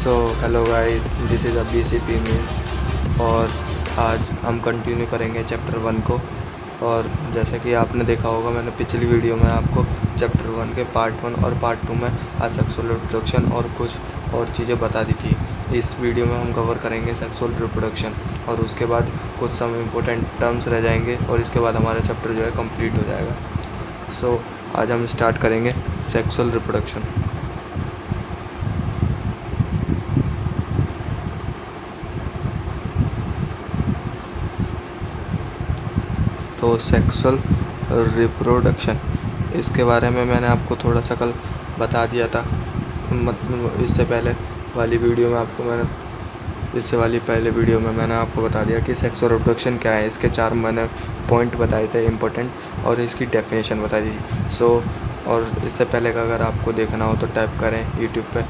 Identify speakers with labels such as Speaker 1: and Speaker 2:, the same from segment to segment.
Speaker 1: Hello guys, this is BCP means. और आज हम कंटिन्यू करेंगे चैप्टर 1 को। और जैसा कि आपने देखा होगा, मैंने पिछली वीडियो में आपको चैप्टर 1 के पार्ट 1 और पार्ट 2 में असेक्सुअल रिप्रोडक्शन और कुछ और चीज़ें बता दी थी। इस वीडियो में हम कवर करेंगे सेक्सुअल रिप्रोडक्शन और उसके बाद कुछ सम इम्पोर्टेंट टर्म्स रह जाएंगे और इसके बाद हमारा चैप्टर जो है कंप्लीट हो जाएगा। आज हम स्टार्ट करेंगे सेक्सुअल रिप्रोडक्शन। तो सेक्सुअल रिप्रोडक्शन, इसके बारे में मैंने आपको थोड़ा सा कल बता दिया था। इससे पहले वाली वीडियो में मैंने आपको बता दिया कि सेक्सुअल रिप्रोडक्शन क्या है। इसके 4 मैंने पॉइंट बताए थे इम्पोर्टेंट, और इसकी डेफिनेशन बता दी थी। और इससे पहले का अगर आपको देखना हो तो टाइप करें यूट्यूब पे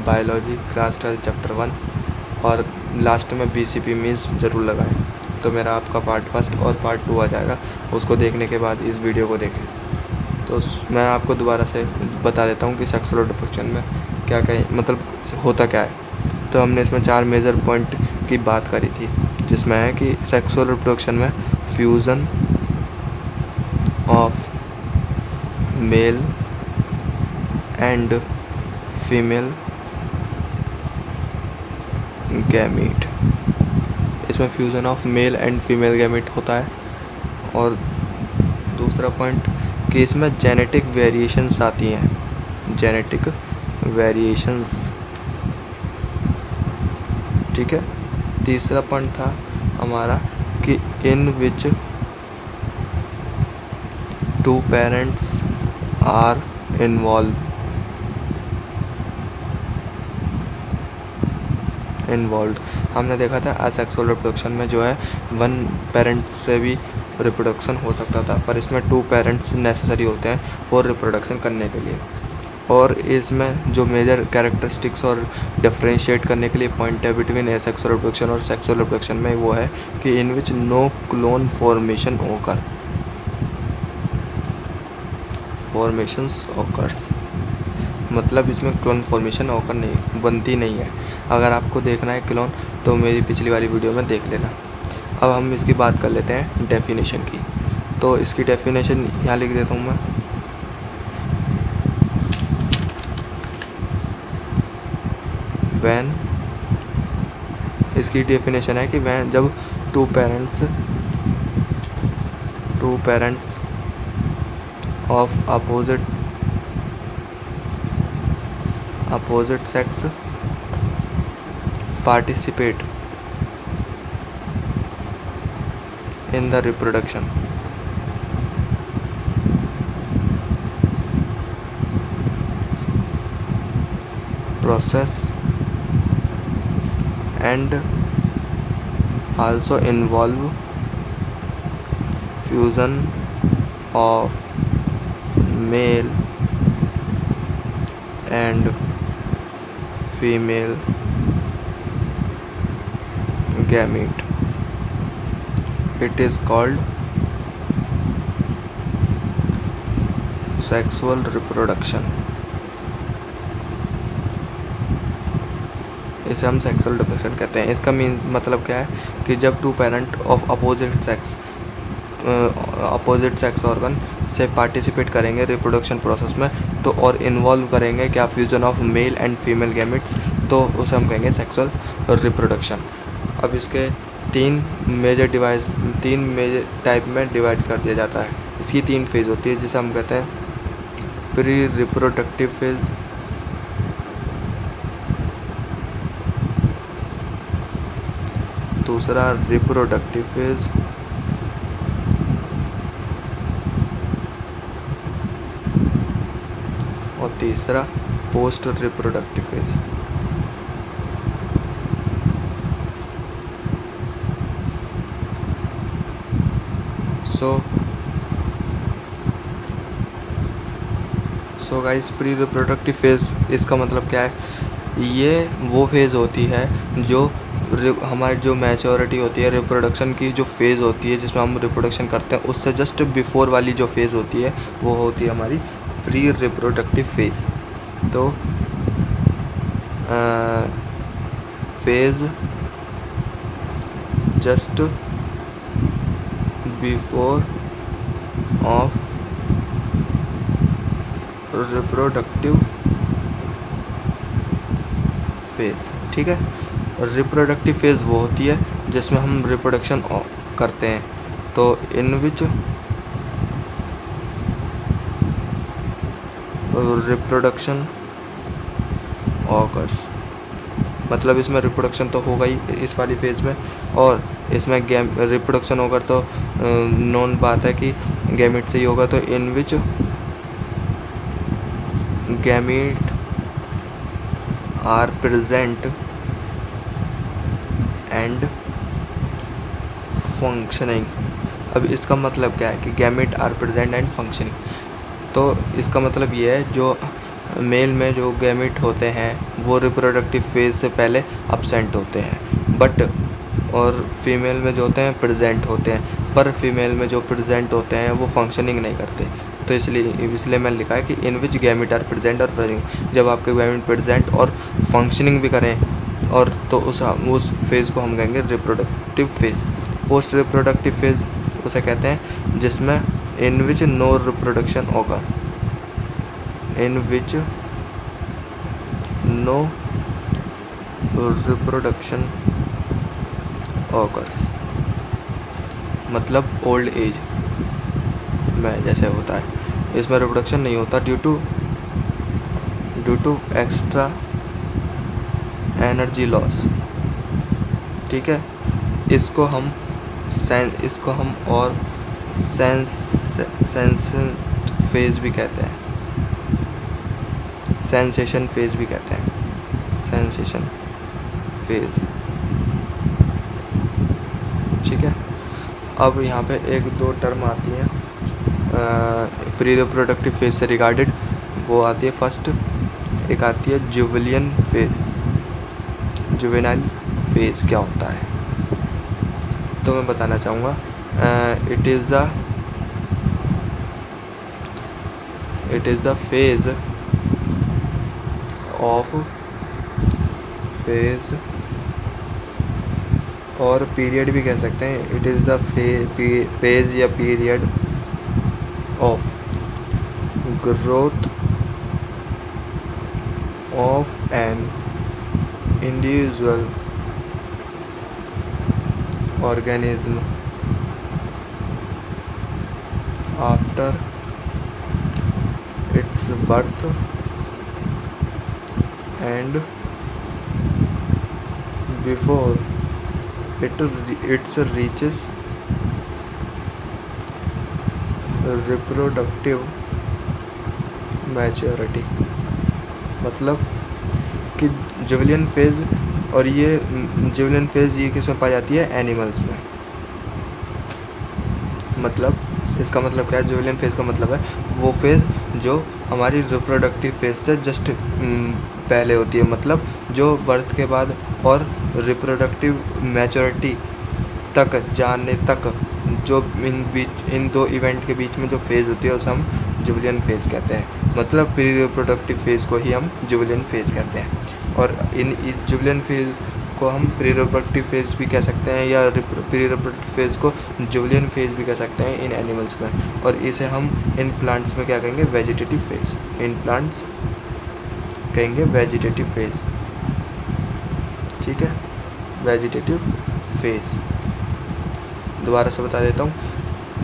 Speaker 1: बायोलॉजी क्लास 12 चैप्टर 1 और लास्ट में BCP मीन्स ज़रूर लगाएं, तो मेरा आपका पार्ट 1 और पार्ट 2 आ जाएगा। उसको देखने के बाद इस वीडियो को देखें। तो मैं आपको दोबारा से बता देता हूँ कि सेक्सुअल रिप्रोडक्शन में क्या क्या मतलब होता क्या है। तो हमने इसमें 4 मेजर पॉइंट की बात करी थी, जिसमें है कि सेक्सुअल रिप्रोडक्शन में fusion of male and female gamete, इसमें fusion of male and female gamete होता है। और दूसरा पॉइंट कि इसमें जेनेटिक वेरिएशंस आती हैं, जेनेटिक वेरिएशंस, ठीक है। तीसरा पॉइंट था हमारा कि in which 2 parents are involved. हमने देखा था असेक्सुअल रिप्रोडक्शन में जो है 1 पेरेंट से भी रिप्रोडक्शन हो सकता था, पर इसमें 2 पेरेंट्स नेसेसरी होते हैं फॉर रिप्रोडक्शन करने के लिए। और इसमें जो मेजर कैरेक्टरिस्टिक्स और डिफरेंशिएट करने के लिए पॉइंट है बिटवीन एसेक्सुअल रिप्रोडक्शन और सेक्सुअल रिप्रोडक्शन में, वो है कि in which no clone formations occurs, मतलब इसमें क्लोन फॉर्मेशन ऑकर नहीं बनती नहीं है। अगर आपको देखना है क्लोन तो मेरी पिछली वाली वीडियो में देख लेना। अब हम इसकी बात कर लेते हैं डेफिनेशन की। तो इसकी डेफिनेशन यहाँ लिख देता हूँ मैं। वैन, इसकी डेफिनेशन है कि वैन जब two parents of opposite sex participate in the reproduction process and also involve fusion of male and female gamete, it is called sexual reproduction। इसे हम सेक्सुअल रिप्रोडक्शन कहते हैं। इसका मतलब क्या है कि जब 2 parent of opposite sex organ से पार्टिसिपेट करेंगे रिप्रोडक्शन प्रोसेस में, तो और इन्वॉल्व करेंगे क्या fusion of male and female gametes, तो उसे हम कहेंगे सेक्सुअल रिप्रोडक्शन। अब इसके 3 मेजर टाइप में डिवाइड कर दिया जाता है। इसकी 3 फेज़ होती है, जिसे हम कहते हैं प्री रिप्रोडक्टिव फेज़, दूसरा रिप्रोडक्टिव फेज़, और तीसरा post reproductive phase. So guys, pre reproductive phase इसका मतलब क्या है? ये वो फेज़ होती है जो हमारी जो मैच्योरिटी होती है रिप्रोडक्शन की, जो फेज़ होती है जिसमें हम रिप्रोडक्शन करते हैं, उससे जस्ट बिफोर वाली जो फेज़ होती है वो होती है हमारी प्री रिप्रोडक्टिव फेज़। तो phase just before of reproductive phase। ठीक है, रिप्रोडक्टिव फेज़ वो होती है जिसमें हम रिप्रोडक्शन करते हैं। तो इन विच रिप्रोडक्शन ऑकर्स, मतलब इसमें रिप्रोडक्शन तो होगा ही इस वाली फेज़ में, और इसमें रिप्रोडक्शन होगा तो नॉन बात है कि गैमेट से ही होगा। तो in which gamete are present and functioning. अब इसका मतलब क्या है कि gamete are present and functioning, तो इसका मतलब ये है जो मेल में जो गैमेट होते हैं वो रिप्रोडक्टिव फेज़ से पहले अब्सेंट होते हैं, बट और फीमेल में जो होते हैं प्रेजेंट होते हैं, पर फीमेल में जो प्रेजेंट होते हैं वो फंक्शनिंग नहीं करते। तो इसलिए मैंने लिखा है कि in which gamete are present और फंक्शनिंग, जब आपके गैमेट प्रेजेंट और फंक्शनिंग भी करें और तो उस फेज़ को हम कहेंगे reproductive phase. Post reproductive phase उसे कहते हैं जिसमें in which no reproduction occur, in which no reproduction occurs, मतलब ओल्ड एज में जैसे होता है, इसमें रिप्रोडक्शन नहीं होता due to extra energy loss. ठीक है, इसको हम और सेंसेशन फेज़ भी कहते हैं, सेंसेशन फेज़ भी कहते हैं, सेंसेशन फेज़। ठीक है, अब यहाँ पे एक दो टर्म आती हैं प्री रिप्रोडक्टिव फेज़ से रिगार्डेड, वो आती है फर्स्ट, एक आती है जुवेनिल फेज़। जुवेनाइल फेज़ क्या होता है तो मैं बताना चाहूँगा, इट इज़ द फेज़ और पीरियड भी कह सकते हैं, इट इज़ द फेज़ या period of growth of an individual organism after its birth and before it reaches reproductive maturity। मतलब कि जुवेनिल फेज़, और ये जुवेनिल फेज़ ये किस में पाई जाती है, एनिमल्स में। मतलब इसका मतलब क्या है, जुवेनिल फेज़ का मतलब है वो फेज़ जो हमारी रिप्रोडक्टिव फेज़ से जस्ट पहले होती है, मतलब जो बर्थ के बाद और रिप्रोडक्टिव मैच्योरिटी तक जाने तक जो इन दो इवेंट के बीच में जो फेज़ होती है उसे हम जुवेनिल फेज़ कहते हैं। मतलब प्री रिप्रोडक्टिव फेज़ को ही हम जुवेनिल फेज़ कहते हैं, और इस जुवेनिल फेज़ को हम प्री रिप्रोडक्टिव फेज़ भी कह सकते हैं, या प्री रिप्रोडक्टिव फेज़ को जुवेनिल फेज़ भी कह सकते हैं इन एनिमल्स में। और इसे हम इन प्लांट्स में क्या कहेंगे, वेजिटेटिव फेज़। इन प्लांट्स कहेंगे वेजिटेटिव फेज़। ठीक है, वेजिटेटिव फेज़। दोबारा से बता देता हूँ,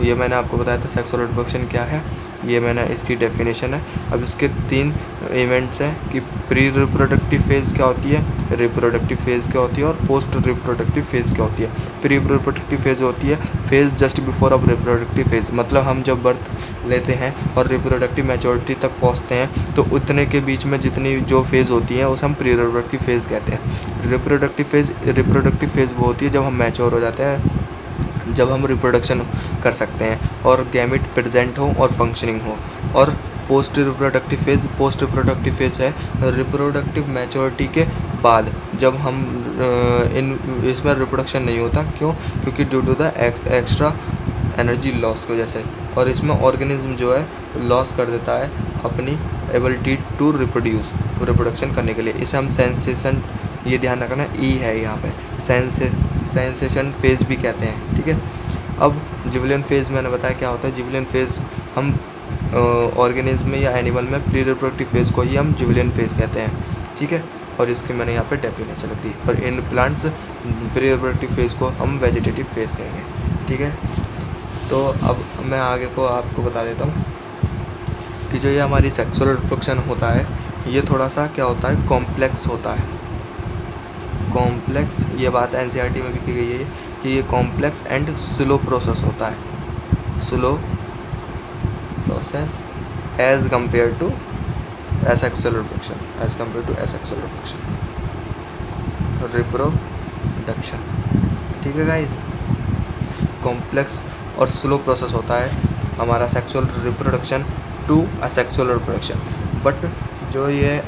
Speaker 1: ये मैंने आपको बताया था सेक्सुअल रिप्रोडक्शन क्या है, ये मैंने इसकी डेफिनेशन है। अब इसके तीन इवेंट्स हैं कि प्री रिप्रोडक्टिव फेज़ क्या होती है, रिप्रोडक्टिव फेज़ क्या होती है, और पोस्ट रिप्रोडक्टिव फेज़ क्या होती है। प्री रिप्रोडक्टिव फेज़ होती है फेज़ जस्ट बिफोर अब रिप्रोडक्टिव फेज़, मतलब हम जब बर्थ लेते हैं और रिप्रोडक्टिव मैच्योरिटी तक पहुंचते हैं तो उतने के बीच में जितनी जो फेज़ होती हैं उसे हम प्री रिप्रोडक्टिव फेज़ कहते हैं। रिप्रोडक्टिव फेज़ वो होती है जब हम मैच्योर हो जाते हैं, जब हम रिप्रोडक्शन कर सकते हैं और गैमेट प्रेजेंट हो और फंक्शनिंग हो। और पोस्ट रिप्रोडक्टिव फेज़ है रिप्रोडक्टिव मैच्योरिटी के बाद, जब हम इसमें रिप्रोडक्शन नहीं होता। क्यों? क्योंकि due to the extra energy loss की वजह से, और इसमें ऑर्गेनिज्म जो है लॉस कर देता है अपनी एबिलिटी टू रिप्रोड्यूस, रिप्रोडक्शन करने के लिए। इसे हम सेंसेशन ये ध्यान रखना, ई है यहाँ पे, सेंसेशन फेज भी कहते हैं, ठीक है। अब जिबलियन फेज मैंने बताया क्या होता है। जिबलियन फेज हम ऑर्गेनिज्म में या एनिमल में प्री रिप्रोडक्टिव फेज को ही हम जिबलियन फेज कहते हैं, ठीक है। और इसकी मैंने यहाँ पे डेफिनेशन लिख दी। और in plants pre reproductive phase को हम वेजिटेटिव फेज कहेंगे, ठीक है। तो अब मैं आगे को आपको बता देता हूँ कि जो ये हमारी सेक्सुअल रिप्रोडक्शन होता है, ये थोड़ा सा क्या होता है, कॉम्प्लेक्स होता है। कॉम्प्लेक्स, ये बात एनसीईआरटी में भी की गई है कि ये कॉम्प्लेक्स एंड स्लो प्रोसेस होता है, slow process as compared to asexual reproduction, as compared to asexual reproduction, ठीक है गाइस। कॉम्प्लेक्स और स्लो प्रोसेस होता है हमारा sexual reproduction to asexual reproduction. But जो ये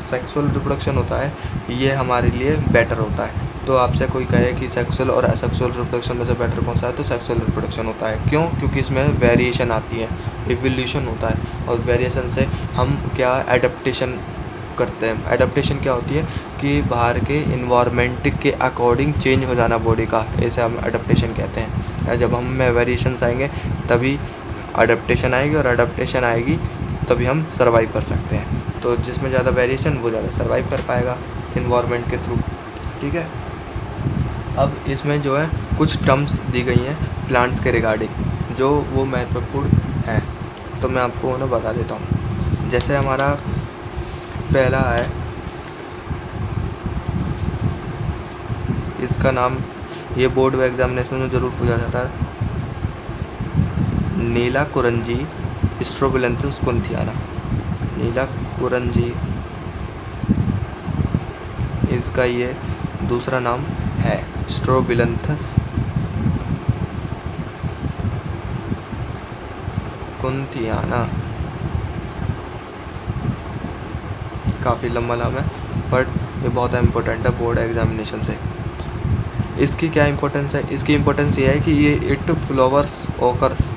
Speaker 1: सेक्सुअल रिप्रोडक्शन होता है, ये हमारे लिए बेटर होता है। तो आपसे कोई कहे कि सेक्सुअल और असेक्सुअल रिप्रोडक्शन में से बेटर कौन सा है, तो सेक्सुअल रिप्रोडक्शन होता है। क्यों? क्योंकि इसमें वेरिएशन आती है, इवोल्यूशन होता है, और वेरिएशन से हम क्या एडेप्टेशन करते हैं। एडेप्टेशन क्या होती है कि बाहर के इन्वायरमेंट के अकॉर्डिंग चेंज हो जाना बॉडी का, ऐसे हम एडेप्टेशन कहते हैं। जब हम में वेरिएशंस आएंगे तभी अडेप्टेशन आएगी, और अडेप्टेशन आएगी तभी हम सर्वाइव कर सकते हैं। तो जिसमें ज़्यादा वेरिएशन वो ज़्यादा सर्वाइव कर पाएगा इन्वायरमेंट के थ्रू, ठीक है। अब इसमें जो है कुछ टर्म्स दी गई हैं प्लांट्स के रिगार्डिंग, जो वो महत्वपूर्ण हैं, तो मैं आपको उन्हें बता देता हूँ। जैसे हमारा पहला है, इसका नाम ये बोर्ड व एग्जामिनेशन में ज़रूर पूछा जाता है, नीला कुरंजी स्ट्रोबिलंथस कुंथियाना। नीला कुरंजी इसका ये दूसरा नाम है, स्ट्रोबिलंथस कुंथियाना। काफ़ी लंबा नाम है, बट ये बहुत इम्पोर्टेंट है बोर्ड एग्जामिनेशन से। इसकी क्या इम्पोर्टेंस है? इसकी इम्पोर्टेंस ये है कि ये इट फ्लावर्स ओकर्स,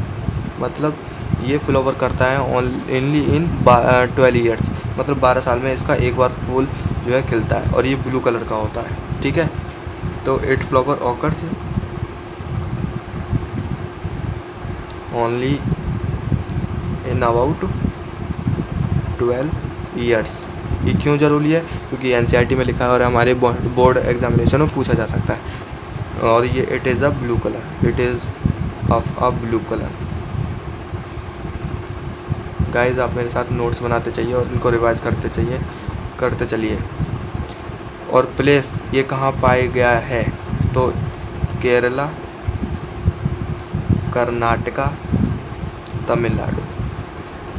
Speaker 1: मतलब ये फ्लावर करता है ओनली इन 12 ईयर्स, मतलब 12 साल में इसका एक बार फूल जो है खिलता है, और ये ब्लू कलर का होता है, ठीक है। तो it flower occurs only in about 12 years. ये क्यों ज़रूरी है? क्योंकि एनसीईआरटी में लिखा है और हमारे बोर्ड एग्जामिनेशन में पूछा जा सकता है। और ये it is a blue colour, it is of a blue colour. Guys आप मेरे साथ नोट्स बनाते चाहिए और इनको रिवाइज करते चलिए। और प्लेस ये कहाँ पाया गया है, तो केरला, कर्नाटका, तमिलनाडु,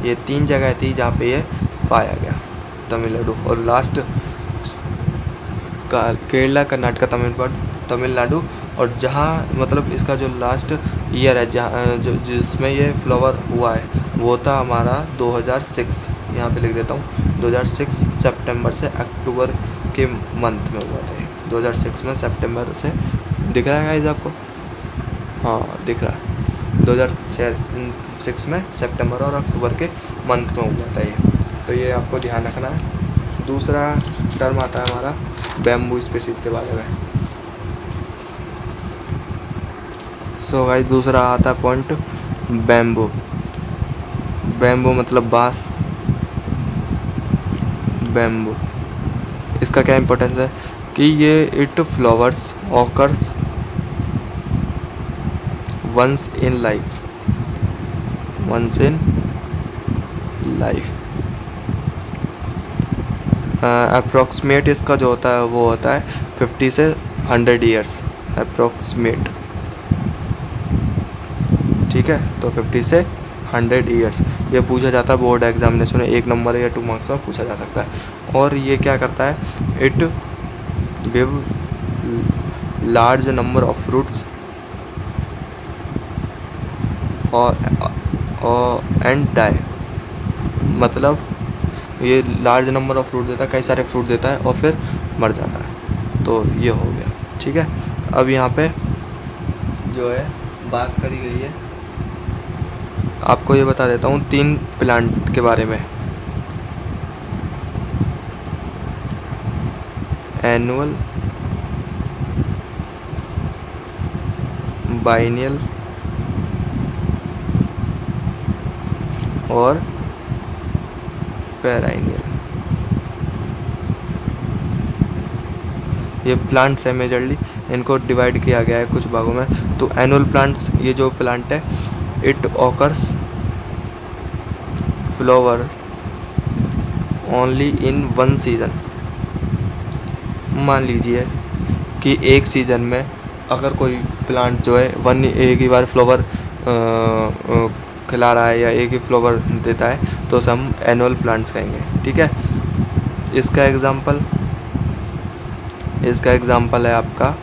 Speaker 1: ये 3 जगह थी जहाँ पे ये पाया गया, तमिलनाडु। और लास्ट केरला, कर्नाटका, तमिलनाडु, और जहाँ मतलब इसका जो लास्ट ईयर है जहाँ जिसमें ये फ्लावर हुआ है, वो था हमारा 2006, यहाँ पे लिख देता हूँ 2006 सितंबर से अक्टूबर के मंथ में हुआ था ये। 2006 में सितंबर से, दिख रहा है गाइस आपको? हाँ दिख रहा है। 2006 में सितंबर और अक्टूबर के मंथ में हुआ था ये, तो ये आपको ध्यान रखना है। दूसरा टर्म आता है हमारा बैम्बू स्पीसीज के बारे में। सो गाइस दूसरा आता है पॉइंट बैम्बू। बैम्बू मतलब बांस, बैम्बू। इसका क्या इम्पोर्टेंस है कि ये it flowers occurs once in life, once in life. Approximate इसका जो होता है वो होता है 50 से 100 ईयर्स अप्रॉक्सीमेट, ठीक है। तो 50 से 100 ईयर्स ये पूछा जाता है बोर्ड एग्जामिनेशन में, 1 नंबर या 2 मार्क्स में पूछा जा सकता है। और ये क्या करता है, it give large number of fruits और एंड डाई, मतलब ये लार्ज नंबर ऑफ फ्रूट देता है, कई सारे फ्रूट देता है और फिर मर जाता है। तो ये हो गया, ठीक है। अब यहाँ पे जो है बात करी गई है, आपको ये बता देता हूँ 3 प्लांट के बारे में। एनुअल, बाइनियल और पेराइनियल। ये प्लांट्स है मेजरली, इनको डिवाइड किया गया है कुछ भागों में। तो एनुअल प्लांट्स, ये जो प्लांट है, it occurs flower only in one season. मान लीजिए कि एक सीज़न में अगर कोई प्लांट जो है एक ही बार फ्लावर खिला रहा है या एक ही फ्लावर देता है, तो उसे हम एनुअल प्लांट्स कहेंगे। ठीक है, इसका एग्जाम्पल है आपका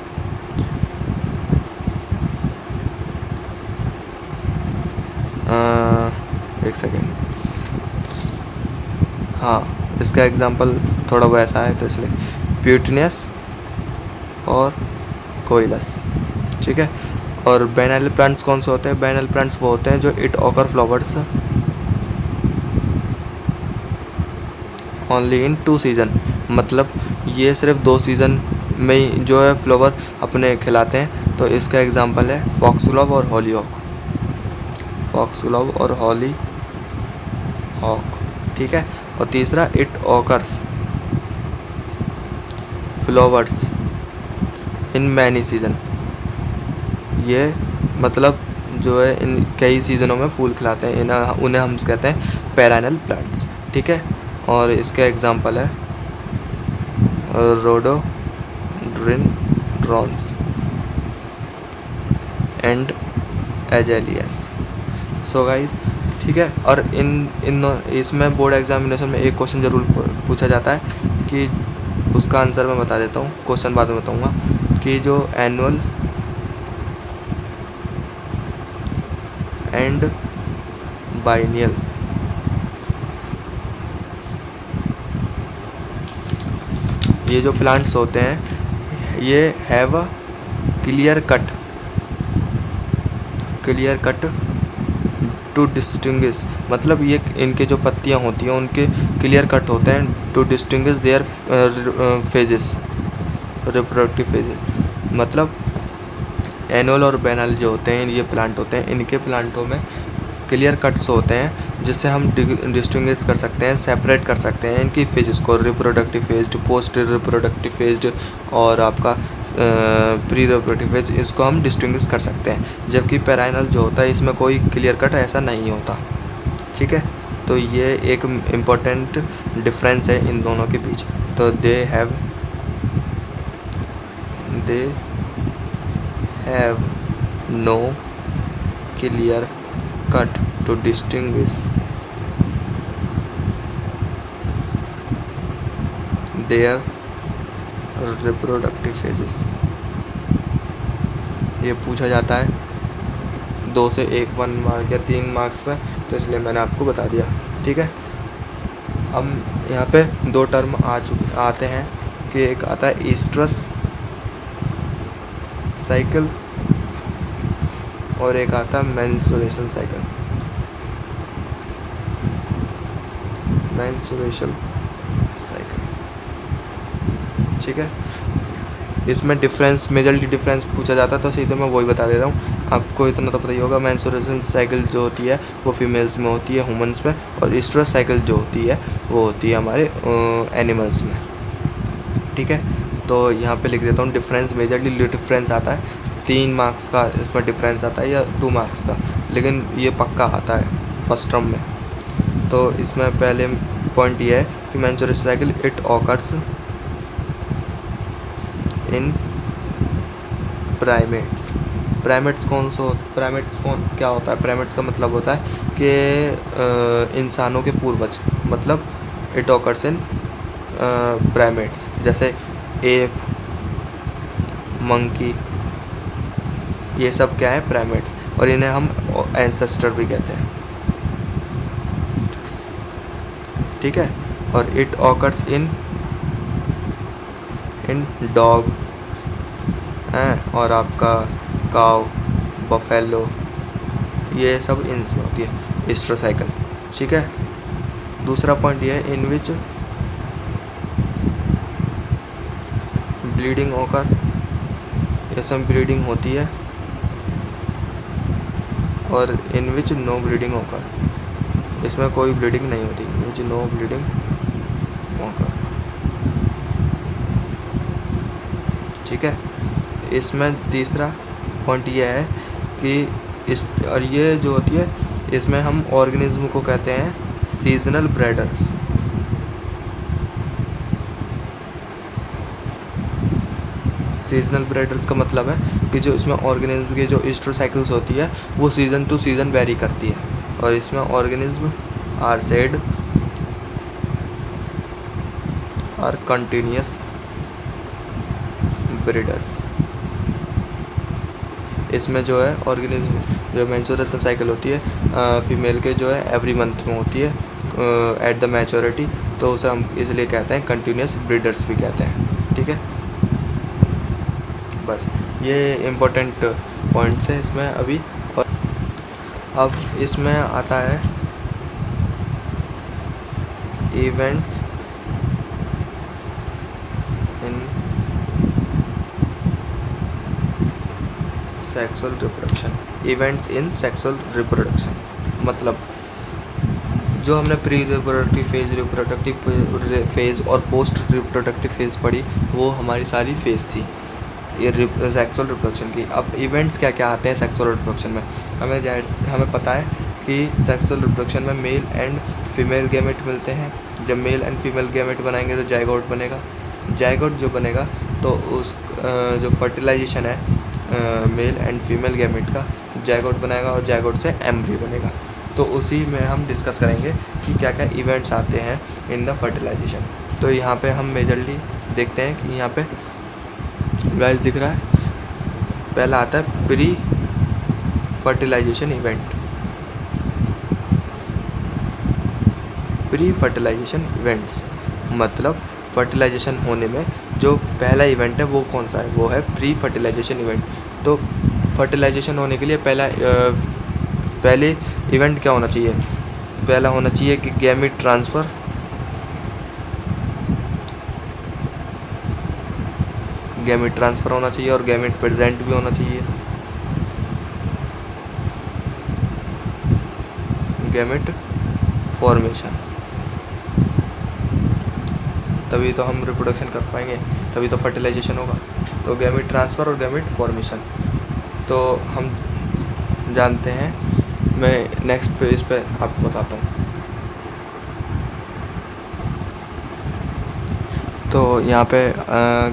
Speaker 1: एक सेकेंड, हाँ, इसका एग्जाम्पल थोड़ा वैसा है तो इसलिए प्यूटनियस और कोइलस। ठीक है, और बाइनल प्लांट्स कौन से होते हैं? बाइनल प्लांट्स वो होते हैं जो it occur flowers only in 2 season, मतलब ये सिर्फ 2 सीज़न में ही जो है फ्लावर अपने खिलाते हैं। तो इसका एग्जांपल है फॉक्सग्लोव और हॉलीहॉक, फॉक्सग्लोव और हॉलीहॉक। ठीक है, और तीसरा it occurs flowers in many season, ये मतलब जो है इन कई सीज़नों में फूल खिलाते हैं, उन्हें हम कहते हैं पेराइनल प्लांट्स। ठीक है, और इसका एग्जांपल है रोडोडेंड्रॉन्स एंड एजेलियस। सो गाइस, ठीक है, और इसमें बोर्ड एग्जामिनेशन में एक क्वेश्चन ज़रूर पूछा जाता है कि उसका आंसर मैं बता देता हूँ, क्वेश्चन बाद में बताऊँगा, कि जो एनुअल एंड बाइनियल ये जो प्लांट्स होते हैं, ये have a clear cut to distinguish, मतलब ये इनके जो पत्तियां होती हैं उनके क्लियर कट होते हैं to distinguish their phases, reproductive phases. मतलब एनुअल और बाइनल जो होते हैं, ये प्लांट होते हैं, इनके प्लांटों में क्लियर कट्स होते हैं जिससे हम डिस्टिंग्विश कर सकते हैं, सेपरेट कर सकते हैं इनकी फेजेस को, reproductive phase, post reproductive phase और आपका प्री रिप्रोडक्टिव फेज, इसको हम डिस्टिंग्विश कर सकते हैं। जबकि पेराइनल जो होता है, इसमें कोई क्लियर कट ऐसा नहीं होता। ठीक है, तो ये एक इम्पोर्टेंट डिफरेंस है इन दोनों के बीच। तो they have no clear cut to distinguish their reproductive phases। ये पूछा जाता है 2 से 1 मार्क या 3 मार्क्स में, तो इसलिए मैंने आपको बता दिया। ठीक है, अब यहाँ पे 2 टर्म आते हैं कि एक आता है ईस्ट्रस साइकिल और एक आता है मेंस्ट्रुएशन साइकिल। ठीक है, इसमें मेजरली डिफरेंस पूछा जाता है, तो सीधे मैं वही बता दे रहा हूँ, आपको इतना तो पता ही होगा। मेंस्ट्रुएशन साइकिल जो होती है वो फीमेल्स में होती है, ह्यूमंस में, और ईस्ट्रस साइकिल जो होती है वो होती है हमारे एनिमल्स में। ठीक है, तो यहाँ पे लिख देता हूँ डिफरेंस, मेजरली डिफरेंस आता है 3 मार्क्स का, इसमें डिफरेंस आता है, या 2 मार्क्स का, लेकिन ये पक्का आता है फर्स्ट टर्म में। तो इसमें पहले पॉइंट ये है कि menstruation cycle it occurs in primates. Primates क्या होता है? प्राइमेट्स का मतलब होता है कि इंसानों के पूर्वज, मतलब इट ऑकर्स इन प्राइमेट्स, जैसे एप, मंकी, ये सब क्या है? प्राइमेट्स, और इन्हें हम एंसेस्टर भी कहते हैं। ठीक है, और इट ऑकर्स इन डॉग और आपका काव, बफेलो, ये सब इनमें होती है ईस्ट्रस साइकिल। ठीक है, दूसरा पॉइंट ये है इन विच ब्लीडिंग होकर, इसमें ब्लीडिंग होती है, और इन विच नो ब्लीडिंग होकर, इसमें कोई ब्लीडिंग नहीं होती, इन विच नो ब्लीडिंग होकर। ठीक है, इसमें तीसरा पॉइंट ये है कि इस, और ये जो होती है, इसमें हम ऑर्गेनिज्म को कहते हैं सीजनल ब्रीडर्स। सीजनल ब्रीडर्स का मतलब है कि जो इसमें ऑर्गेनिज्म की जो ईस्टर साइकिल्स होती है वो सीज़न टू सीज़न वेरी करती है, और इसमें organism are said are continuous breeders. इसमें जो है ऑर्गेनिज्म जो मेंस्ट्रुएशन साइकिल होती है फीमेल के जो है एवरी मंथ में होती है एट द मैच्योरिटी, तो उसे हम इसलिए कहते हैं कंटिन्यूस ब्रीडर्स भी कहते हैं। ठीक है, बस ये इम्पोर्टेंट पॉइंट्स हैं इसमें अभी। और अब इसमें आता है events in sexual reproduction. Events in sexual reproduction मतलब जो हमने pre reproductive phase, reproductive phase और पोस्ट रिप्रोडक्टिव फेज़ पढ़ी, वो हमारी सारी फेज़ थी ये सेक्सुअल रिप्रोडक्शन की। अब इवेंट्स क्या क्या आते हैं सेक्सुअल रिप्रोडक्शन में, हमें पता है कि सेक्सुअल रिप्रोडक्शन में मेल एंड फीमेल गैमेट मिलते हैं। जब मेल एंड फीमेल गैमेट बनाएंगे तो जाइगोट बनेगा। जाइगोट जो बनेगा तो उस जो फर्टिलाइजेशन है मेल एंड फीमेल गैमेट का, जाइगोट बनाएगा और जाइगोट से एम्ब्री बनेगा। तो उसी में हम डिस्कस करेंगे कि क्या क्या इवेंट्स आते हैं इन द फर्टिलाइजेशन। तो यहाँ पे हम मेजरली देखते हैं कि यहाँ पे गाइस दिख रहा है, पहला आता है pre fertilization event. Pre fertilization events मतलब फर्टिलाइजेशन होने में जो पहला इवेंट है वो कौन सा है, वो है प्री फर्टिलाइजेशन इवेंट। तो फर्टिलाइजेशन होने के लिए पहले इवेंट क्या होना चाहिए, पहला होना चाहिए कि गैमेट ट्रांसफ़र, गैमेट ट्रांसफ़र होना चाहिए और गैमेट प्रेजेंट भी होना चाहिए। गैमेट फॉर्मेशन, तभी तो हम रिप्रोडक्शन कर पाएंगे, तभी तो फर्टिलाइजेशन होगा। तो गैमेट ट्रांसफ़र और गैमेट फॉर्मेशन तो हम जानते हैं। मैं नेक्स्ट पेज पे आपको बताता हूँ। तो यहाँ पे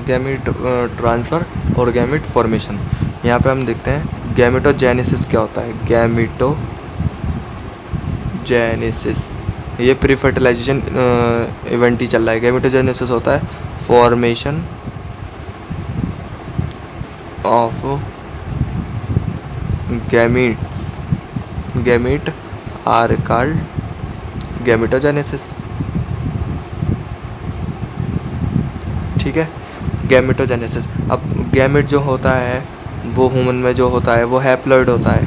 Speaker 1: गैमेट ट्रांसफ़र और गैमेट फॉर्मेशन, यहाँ पे हम देखते हैं गैमेटोजेनेसिस क्या होता है। गैमेटोजेनेसिस ये प्री फर्टिलाइजेशन इवेंट ही चल रहा है। गैमेटोजेनेसिस होता है formation of gametes, gamete are called gametogenesis. ठीक है, गैमेटोजेनेसिस। अब गैमेट जो होता है वो ह्यूमन में जो होता है वो हैप्लॉइड होता है,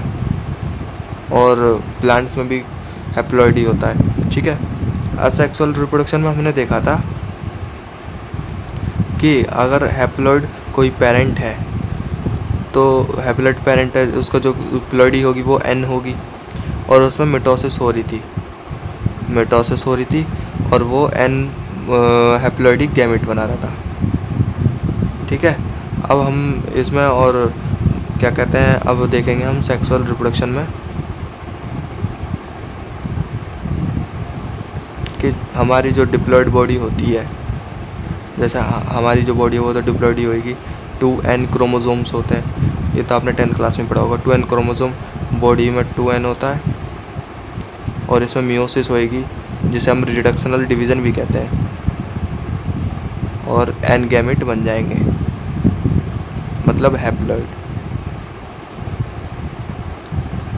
Speaker 1: और प्लांट्स में भी हैप्लॉइड ही होता है। ठीक है, असेक्सुअल रिप्रोडक्शन में हमने देखा था कि अगर हैप्लॉइड कोई पेरेंट है तो हैप्लॉइड पेरेंट है, उसका जो प्लॉइडी होगी वो एन होगी, और उसमें मिटोसिस हो रही थी और वो एन हैप्लॉइडिक गैमेट बना रहा था। ठीक है, अब हम इसमें और क्या कहते हैं, अब देखेंगे हम सेक्सुअल रिप्रोडक्शन में कि हमारी जो डिप्लॉइड बॉडी होती है, जैसे हमारी जो बॉडी है वो तो डिप्लॉइड ही होगी। 2n क्रोमोसोम्स होते हैं, ये तो आपने 10th क्लास में पढ़ा होगा। 2n क्रोमोसोम, बॉडी में 2n होता है, और इसमें मियोसिस होएगी जिसे हम रिडक्शनल डिवीज़न भी कहते हैं, और n गैमेट बन जाएंगे, मतलब हैप्लॉइड।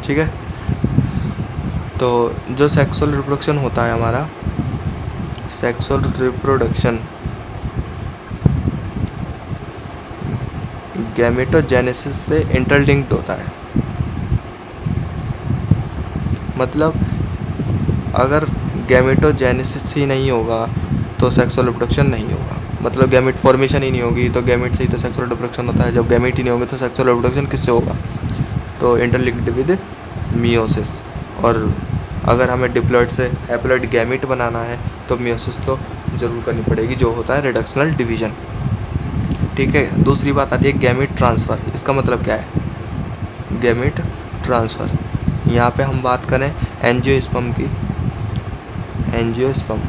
Speaker 1: ठीक है, तो जो सेक्सुअल रिप्रोडक्शन होता है हमारा, सेक्सुअल रिप्रोडक्शन गैमेटोजेनेसिस से इंटरलिंक्ड होता है। मतलब अगर गैमेटोजेनेसिस ही नहीं होगा तो सेक्सुअल रिप्रोडक्शन नहीं होगा। मतलब गैमेट फॉर्मेशन ही नहीं होगी तो गैमेट से ही तो सेक्सुअल रिप्रोडक्शन होता है। जब गैमेट ही नहीं होंगे तो सेक्सुअल रिप्रोडक्शन किससे होगा? तो इंटरलिंक्ड विद मियोसिस। और अगर हमें डिप्लॉइड से हैप्लॉइड गैमेट बनाना है तो मियोसिस तो ज़रूर करनी पड़ेगी, जो होता है रिडक्शनल डिवीजन। ठीक है, दूसरी बात आती है गैमेट ट्रांसफ़र। इसका मतलब क्या है? गैमेट ट्रांसफ़र, यहाँ पे हम बात करें एंजियोस्पर्म की। एंजियोस्पर्म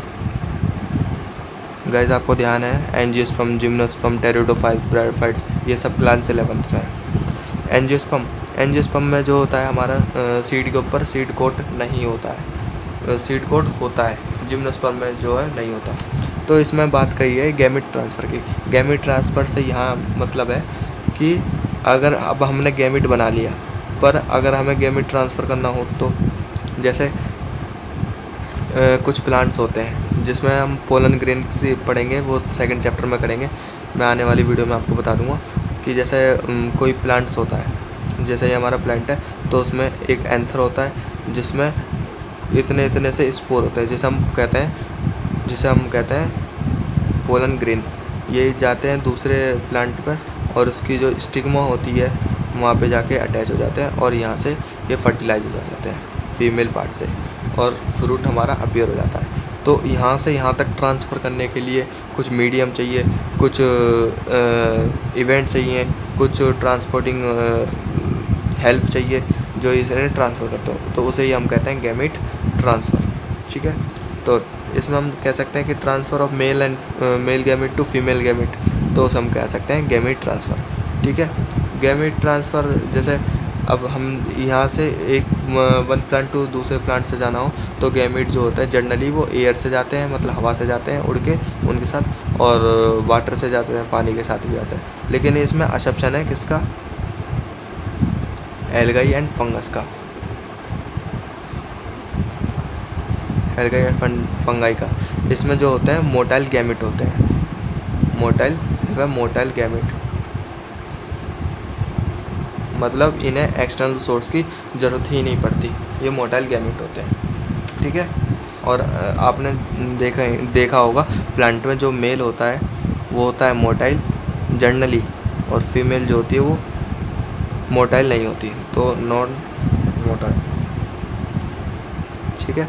Speaker 1: गाइस आपको ध्यान है, एंजियोस्पर्म, जिम्नोस्पर्म, टेरिडोफाइट्स, ब्रायोफाइट्स, ये सब क्लास 11th में है। एंजियोस्पर्म में जो होता है हमारा सीड के ऊपर सीड कोट नहीं होता है, सीड कोट होता है, जिम्नोस्पर्म में जो है नहीं होता। तो इसमें बात कही है गैमेट ट्रांसफ़र की। गैमेट ट्रांसफ़र से यहाँ मतलब है कि अगर अब हमने गैमेट बना लिया, पर अगर हमें गैमेट ट्रांसफ़र करना हो तो जैसे कुछ प्लांट्स होते हैं जिसमें हम पोलन ग्रेन से पढ़ेंगे, वो सेकंड चैप्टर में करेंगे, मैं आने वाली वीडियो में आपको बता दूंगा कि जैसे कोई प्लांट्स होता है, जैसे ये हमारा प्लांट है तो उसमें एक एंथर होता है जिसमें इतने इतने से स्पोर होते हैं, जिसे हम कहते हैं पोलन ग्रेन। ये जाते हैं दूसरे प्लांट पर और उसकी जो स्टिग्मा होती है वहाँ पे जाके अटैच हो जाते हैं और यहाँ से ये फर्टिलाइज हो जाते हैं फीमेल पार्ट से और फ्रूट हमारा अपीयर हो जाता है। तो यहाँ से यहाँ तक ट्रांसफ़र करने के लिए कुछ मीडियम चाहिए, कुछ इवेंट चाहिए, कुछ ट्रांसपोर्टिंग हेल्प चाहिए जो इसे ट्रांसफ़र करते हो, तो उसे ही हम कहते हैं गैमेट ट्रांसफ़र। ठीक है, तो इसमें हम कह सकते हैं कि transfer of male gamete to female gamete, तो उसे हम कह सकते हैं गैमेट ट्रांसफ़र। ठीक है, गैमेट ट्रांसफ़र जैसे अब हम यहाँ से एक वन प्लांट टू दूसरे प्लांट से जाना हो तो गैमेट जो होता है जनरली वो एयर से जाते हैं, मतलब हवा से जाते हैं उड़ के उनके साथ, और वाटर से जाते हैं, पानी के साथ भी जाते हैं। लेकिन इसमें एक्सेप्शन है किसका? एल्गाई एंड फंगस का, एल्गाई एंड फंगाई का। इसमें जो होते हैं मोटाइल गैमेट होते हैं, मोटाइल गैमेट, मतलब इन्हें एक्सटर्नल सोर्स की ज़रूरत ही नहीं पड़ती, ये मोटाइल गैमेट होते हैं। ठीक है, और आपने देखा होगा प्लांट में जो मेल होता है वो होता है मोटाइल जनरली, और फीमेल जो होती है वो मोटाइल नहीं होती, तो नॉन मोटाइल। ठीक है,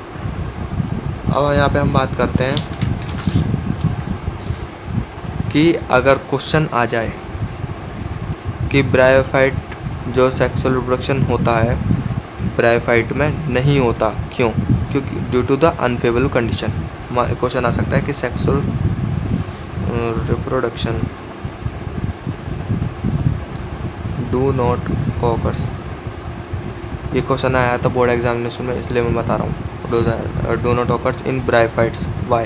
Speaker 1: अब यहाँ पे हम बात करते हैं कि अगर क्वेश्चन आ जाए कि ब्रायोफाइट जो सेक्सुअल रिप्रोडक्शन होता है ब्रायोफाइट में नहीं होता, क्योंकि due to the unfavourable condition. Question आ सकता है कि sexual reproduction do not occurs, ये क्वेश्चन आया था बोर्ड एग्जामिनेशन में, इसलिए मैं बता रहा हूँ। Do not occurs in bryophytes, why?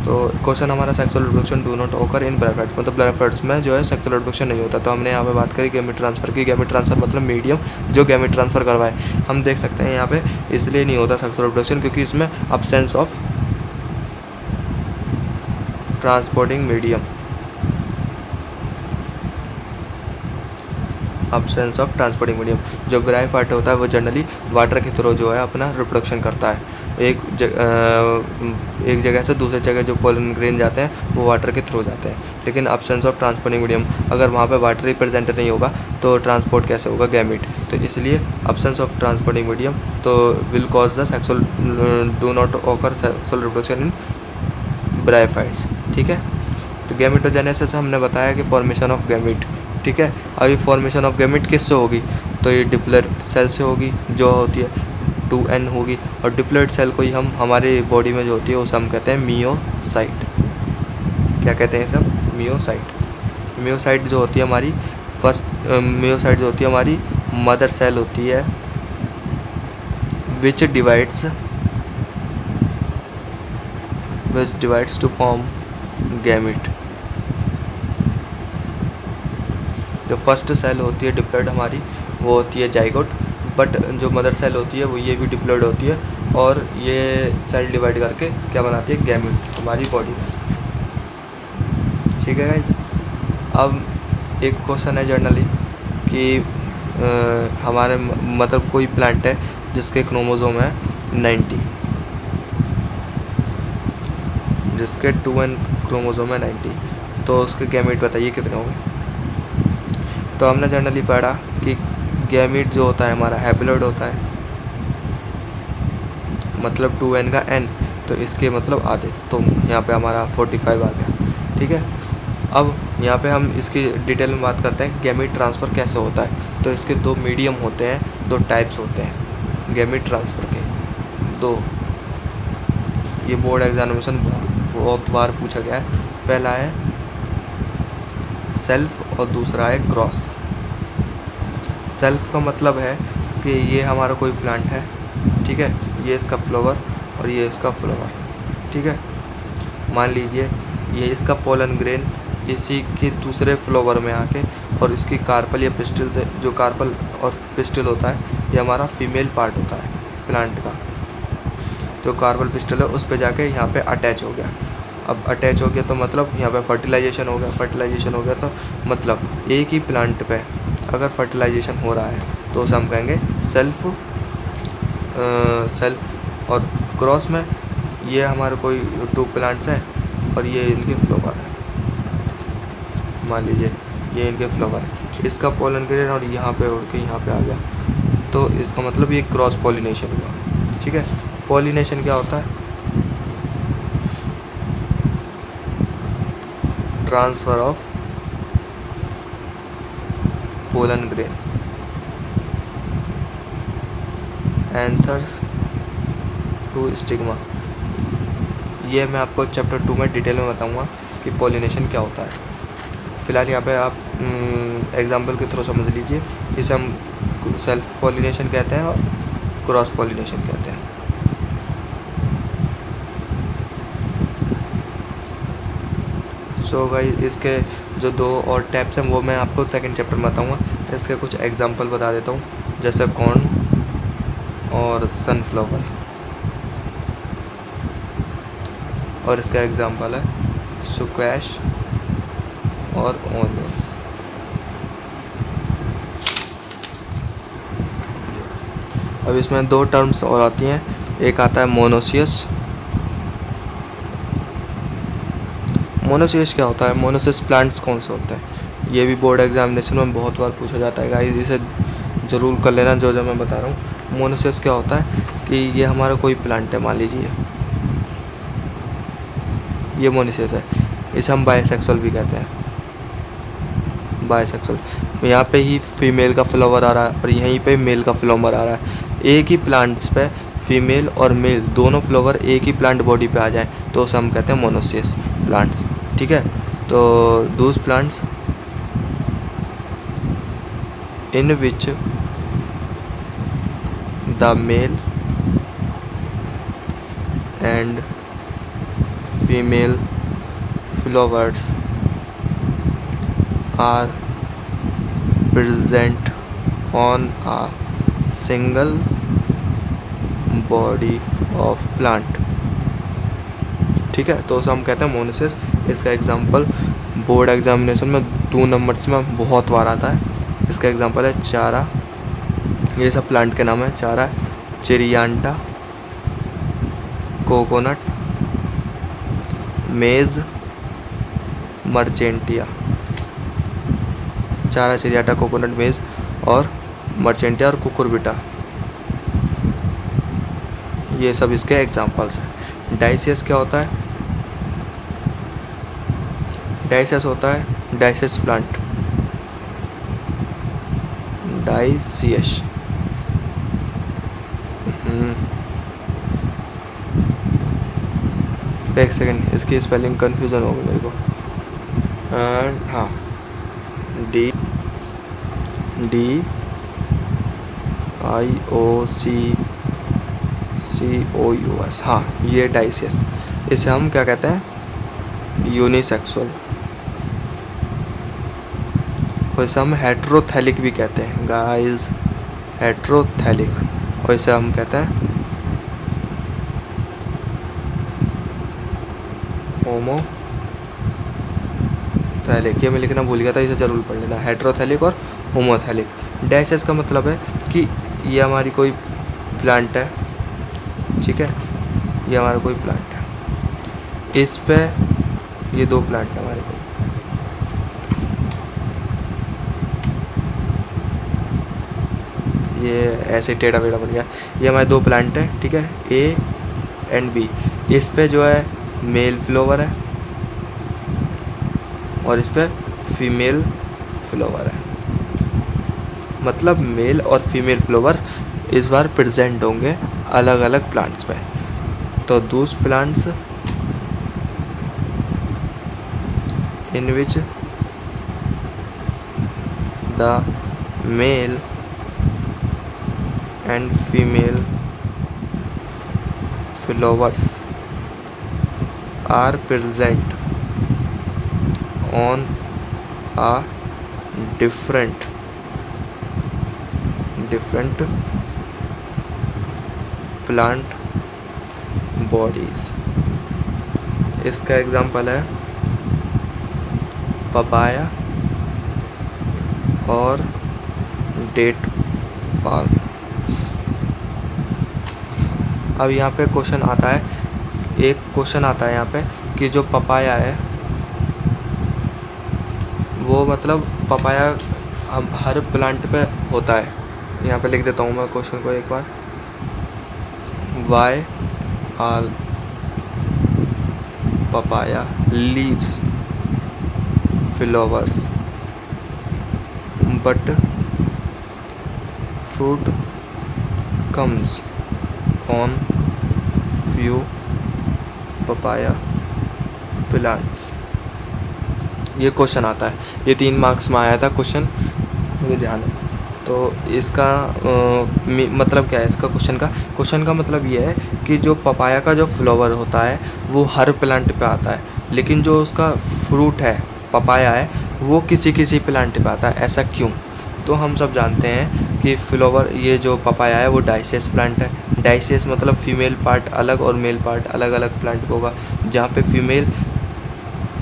Speaker 1: तो क्वेश्चन हमारा sexual reproduction do not occur in bryophytes, मतलब ब्रायोफाइट्स में जो है सेक्सुअल रिप्रोडक्शन नहीं होता। तो हमने यहाँ पे बात करी गैमेट ट्रांसफ़र की। गैमेट ट्रांसफ़र मतलब मीडियम जो गैमेट ट्रांसफ़र करवाए। हम देख सकते हैं यहाँ पे इसलिए नहीं होता सेक्सुअल रिप्रोडक्शन क्योंकि इसमें absence of transporting medium, absence of transporting medium. जो ब्रायोफाइट होता है वो जनरली वाटर के थ्रू जो है अपना रिप्रोडक्शन करता है। एक जगह से दूसरी जगह जो पोलन ग्रेन जाते हैं वो वाटर के थ्रू जाते हैं। लेकिन अब्सेंस ऑफ ट्रांसपोर्टिंग मीडियम, अगर वहाँ पे वाटर ही प्रेजेंट नहीं होगा तो ट्रांसपोर्ट कैसे होगा गैमेट? तो इसलिए अब्सेंस ऑफ ट्रांसपोर्टिंग मीडियम तो will cause the sexual do not occur sexual reproduction in bryophytes. ठीक है, तो गैमेटोजेनेसिस हमने बताया कि फॉर्मेशन ऑफ गैमेट। ठीक है, अभी फॉर्मेशन ऑफ गैमेट किससे होगी? तो ये डिप्लॉइड सेल से होगी, जो होती है 2n होगी, और डिप्लॉइड सेल को ही हम हमारे बॉडी में जो होती है उसे हम कहते हैं मियोसाइट। क्या कहते हैं इसे हम? मियोसाइट। मियोसाइट जो होती है हमारी मियोसाइट जो होती है हमारी मदर सेल होती है which divides to form gamete. जो फर्स्ट सेल होती है डिप्लॉइड हमारी वो होती है जाइगोट, बट जो मदर सेल होती है वो ये भी डिप्लॉइड होती है, और ये सेल डिवाइड करके क्या बनाती है? गैमेट हमारी बॉडी में। ठीक है गाइज, अब एक क्वेश्चन है जनरली कि हमारे मतलब कोई प्लांट है जिसके क्रोमोसोम है 90, जिसके 2n क्रोमोसोम है 90, तो उसके गैमीट बताइए कितने होंगे। तो हमने जनरली पढ़ा कि गैमीट जो होता है हमारा हैप्लॉइड होता है, मतलब 2n का n, तो इसके मतलब आधे, तो यहाँ पे हमारा 45 आ गया। ठीक है, अब यहाँ पे हम इसकी डिटेल में बात करते हैं गैमीट ट्रांसफ़र कैसे होता है। तो इसके दो मीडियम होते हैं, दो टाइप्स होते हैं गैमीट ट्रांसफ़र के, दो। ये बोर्ड एग्जामिनेशन बहुत बार पूछा गया है। पहला है सेल्फ और दूसरा है क्रॉस। सेल्फ का मतलब है कि ये हमारा कोई प्लांट है, ठीक है, ये इसका फ्लावर और ये इसका फ्लावर, ठीक है। मान लीजिए ये इसका पोलन ग्रेन इसी के दूसरे फ्लावर में आके और इसकी कार्पल या पिस्टिल से, जो कार्पल और पिस्टिल होता है ये हमारा फीमेल पार्ट होता है प्लांट का, जो कार्पल पिस्टिल है उस पे जाके यहाँ पे अटैच हो गया। अब अटैच हो गया तो मतलब यहाँ पे फर्टिलाइजेशन हो गया। फर्टिलाइजेशन हो गया तो मतलब एक ही प्लांट पे अगर फर्टिलाइजेशन हो रहा है तो उसे हम कहेंगे सेल्फ। और क्रॉस में ये हमारे कोई 2 प्लांट्स हैं और ये इनके फ्लावर है, मान लीजिए ये इनके फ्लावर है, इसका पोलन ग्रेन और यहाँ पे उड़ के यहाँ पे आ गया, तो इसका मतलब ये क्रॉस पॉलिनेशन हुआ। ठीक है, पॉलिनेशन क्या होता है? Transfer of pollen grain anthers to stigma. ये मैं आपको चैप्टर 2 में डिटेल में बताऊंगा कि पॉलिनेशन क्या होता है। फ़िलहाल यहाँ पे आप एग्जाम्पल के थ्रू समझ लीजिए। इसे हम सेल्फ पॉलिनेशन कहते हैं और क्रॉस पॉलिनेशन कहते हैं। सो गाइस, इसके जो 2 और टाइप्स हैं वो मैं आपको सेकंड चैप्टर में बताऊंगा। इसके कुछ एग्जांपल बता देता हूँ, जैसे कॉर्न और सनफ्लावर, और इसका एग्जांपल है स्क्वैश और ऑनियंस। अब इसमें 2 टर्म्स और आती हैं, एक आता है मोनोसियस। मोनोसियस क्या होता है? मोनोसियस प्लांट्स कौन से होते हैं? ये भी बोर्ड एग्जामिनेशन में बहुत बार पूछा जाता है गाइस, इसे ज़रूर कर लेना जो मैं बता रहा हूँ। मोनोसियस क्या होता है कि ये हमारा कोई प्लांट है, मान लीजिए ये मोनोसियस है, इसे हम बाइसेक्सुअल भी कहते हैं। बाइसेक्सुअल, यहाँ पे ही फीमेल का फ्लावर आ रहा है और यहीं पे मेल का फ्लावर आ रहा है। एक ही प्लांट्स पे फीमेल और मेल दोनों फ्लावर एक ही प्लांट बॉडी पे आ जाए तो उसे हम कहते हैं मोनोसियस प्लांट्स। ठीक है, तो those plants in which the male and female flowers are present on a single body of plant। ठीक है, तो उसे हम कहते हैं मोनोसियस। इसका एग्जांपल बोर्ड एग्जामिनेशन में 2 नंबर्स में बहुत बार आता है। इसका एग्जांपल है चारा, ये सब प्लांट के नाम है। चारा, चिरियांटा, कोकोनट, मेज, मर्चेंटिया। चारा, चिरियाटा, कोकोनट, मेज और मर्चेंटिया और कुकुरबिटा, ये सब इसके एग्जांपल्स हैं। डाइसियस क्या होता है? डाइसियस होता है डाइसियस प्लांट, डाइसियस। एक सेकेंड, इसकी स्पेलिंग कन्फ्यूज़न हो गई मेरे को। हाँ, डी IOCCOUS, हाँ, ये डाइसियस। इसे हम क्या कहते हैं? यूनिसेक्सुअल। और इसे हम हेट्रोथैलिक भी कहते हैं गाइस, हेट्रोथैलिक। और इसे हम कहते हैं होमोथैलिक। ये मैं लिखना भूल गया था, इसे ज़रूर पढ़ लेना, हेट्रोथैलिक और होमोथैलिक। डाइसियस का मतलब है कि ये हमारी कोई प्लांट है, ठीक है, ये हमारा कोई प्लांट है, इस पे ये 2 प्लांट है हमारे कोई, ये ऐसे टेढ़ा बेढ़ा बन गया, ये हमारे 2 प्लांट है, ठीक है, ए एंड बी। इस पे जो है मेल फ्लावर है और इस पे फीमेल फ्लावर है, मतलब मेल और फीमेल फ्लावर इस बार प्रेजेंट होंगे अलग अलग प्लांट्स पे। तो दूस plants in which the male and female flowers are present on a different plant bodies। इसका एग्जांपल है पपाया और डेट पाल्म। अब यहाँ पे क्वेश्चन आता है, एक क्वेश्चन आता है यहाँ पे कि जो पपाया है वो मतलब पपाया हम हर प्लांट पे होता है। यहाँ पे लिख देता हूँ मैं क्वेश्चन को एक बार, why all papaya leaves flowers but fruit comes on few papaya plants. ये क्वेश्चन आता है, ये 3 मार्क्स में आया था क्वेश्चन, मुझे ध्यान है। तो इसका मतलब क्या है, इसका क्वेश्चन का मतलब ये है कि जो पपाया का जो फ्लावर होता है वो हर प्लांट पे आता है, लेकिन जो उसका फ्रूट है पपाया है वो किसी किसी प्लांट पे आता है। ऐसा क्यों? तो हम सब जानते हैं कि फ्लावर, ये जो पपाया है वो डाइसियस प्लांट है। डाइसियस मतलब फीमेल पार्ट अलग और मेल पार्ट अलग अलग प्लांट पे होगा। जहाँ पे फीमेल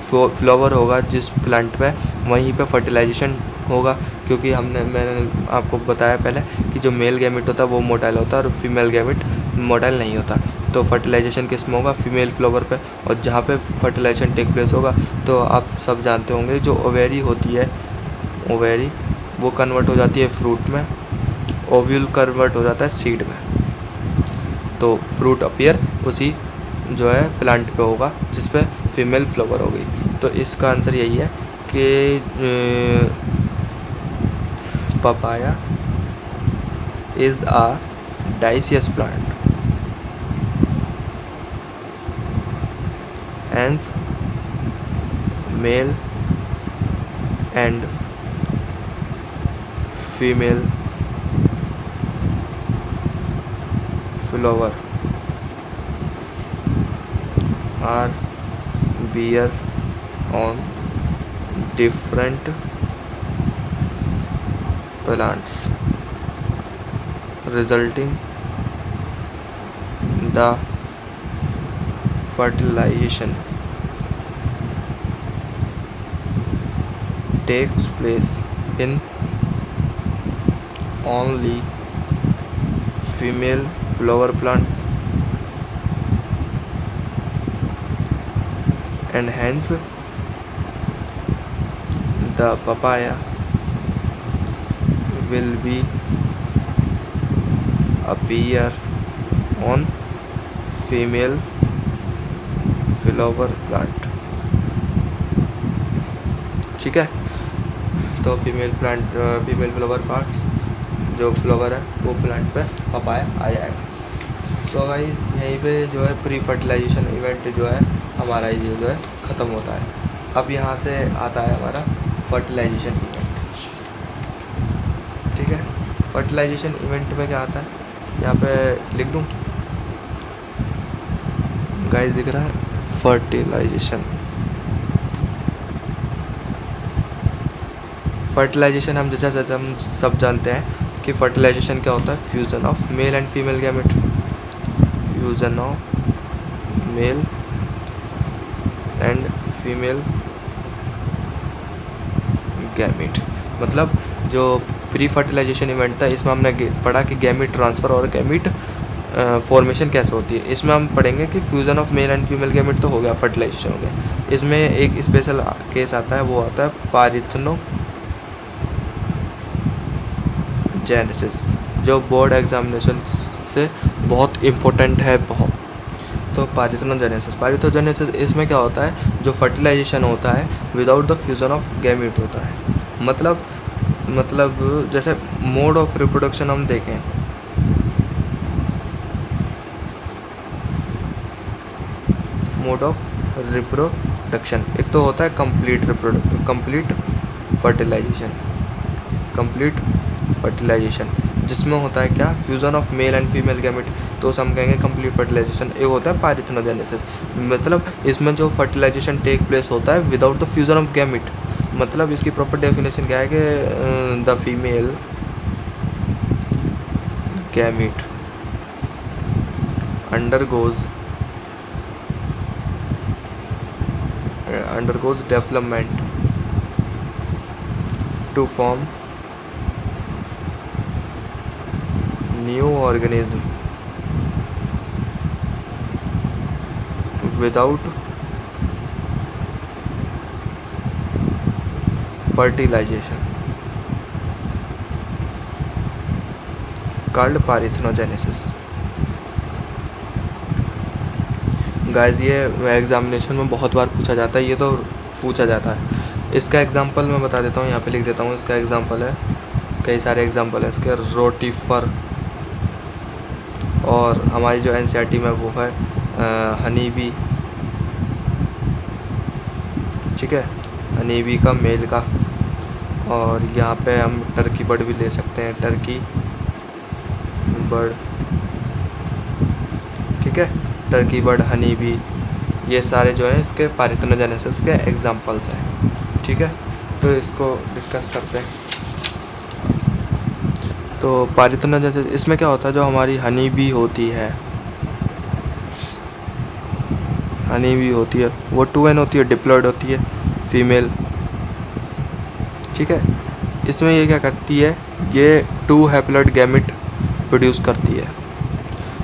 Speaker 1: फ्लावर होगा जिस प्लांट पे, वहीं पे फर्टिलाइजेशन होगा, क्योंकि मैंने आपको बताया पहले कि जो मेल गैमेट होता है वो मोटाइल होता है और फीमेल गैमेट मोटाइल नहीं होता। तो फर्टिलाइजेशन किस में होगा? फीमेल फ्लावर पे। और जहाँ पे फर्टिलाइजेशन टेक प्लेस होगा, तो आप सब जानते होंगे जो ओवेरी होती है, ओवेरी वो कन्वर्ट हो जाती है फ्रूट में, ओव्यूल कन्वर्ट हो जाता है सीड में। तो फ्रूट अपीयर उसी जो है प्लांट पे होगा जिस पे फीमेल फ्लावर होगी। तो इसका आंसर यही है कि papaya is a dioecious plant, hence male and female flower are bear on different plants, resulting the fertilization takes place in only female flower plant, and hence the papaya will be appear on female flower plant. ठीक है, तो female flower parts जो flower है वो plant पे papaya आ जाएगा। तो भाई यहीं पे जो है प्री फर्टिलाइजेशन इवेंट जो है हमारा ये जो है ख़त्म होता है। अब यहाँ से आता है हमारा फर्टिलाइजेशन इवेंट। ठीक है, फर्टिलाइजेशन इवेंट में क्या आता है, यहाँ पे लिख दूँ गाइस, दिख रहा है फर्टिलाइजेशन हम जैसा हम सब जानते हैं कि फर्टिलाइजेशन क्या होता है, fusion of male and female gamete, fusion of male and female gamete. मतलब जो प्री फर्टिलाइजेशन इवेंट था इसमें हमने पढ़ा कि गैमेट ट्रांसफ़र और गैमेट फॉर्मेशन कैसे होती है। इसमें हम पढ़ेंगे कि fusion of male and female gamete तो हो गया, फर्टिलाइजेशन हो गया। इसमें एक स्पेशल केस आता है, वो आता है पारिथनोजेनेसिस, जो बोर्ड एग्जामिनेशन से बहुत इम्पोर्टेंट है, बहुत। तो पारिथोजेनेसिस इसमें क्या होता है, जो फर्टिलाइजेशन होता है without the fusion of gamete होता है। मतलब जैसे मोड ऑफ रिप्रोडक्शन हम देखें, मोड ऑफ रिप्रोडक्शन एक तो होता है कंप्लीट फर्टिलाइजेशन, जिसमें होता है क्या, fusion of male and female gamete, तो उसे हम कहेंगे कंप्लीट फर्टिलाइजेशन। एक होता है पारिथेनोजेनेसिस, मतलब इसमें जो फर्टिलाइजेशन टेक प्लेस होता है without the fusion of gamete. मतलब इसकी प्रॉपर डेफिनेशन क्या है कि the female gamete undergoes development to form new organism without fertilization called parthenogenesis। Guys ये एग्जामिनेशन में बहुत बार पूछा जाता है, ये तो पूछा जाता है। इसका एग्जांपल मैं बता देता हूँ, यहाँ पे लिख देता हूँ। इसका एग्जांपल है, कई सारे एग्जांपल है इसके, रोटीफर, और हमारी जो एनसीईआरटी में वो है हनी बी, ठीक है, हनी बी का मेल का। और यहाँ पे हम टर्की बर्ड भी ले सकते हैं, टर्की बर्ड, ठीक है, टर्की बर्ड, हनी बी, ये सारे जो हैं इसके पारिथेनोजेनेसिस के एग्जांपल्स हैं, ठीक है। तो इसको डिस्कस करते हैं। तो पारिथेनोजेनेसिस इसमें क्या होता है, जो हमारी हनी बी होती है, वो 2n होती है, डिप्लॉयड होती है, फीमेल, ठीक है। इसमें ये क्या करती है, ये 2 हैप्लॉइड गैमेट प्रोड्यूस करती है,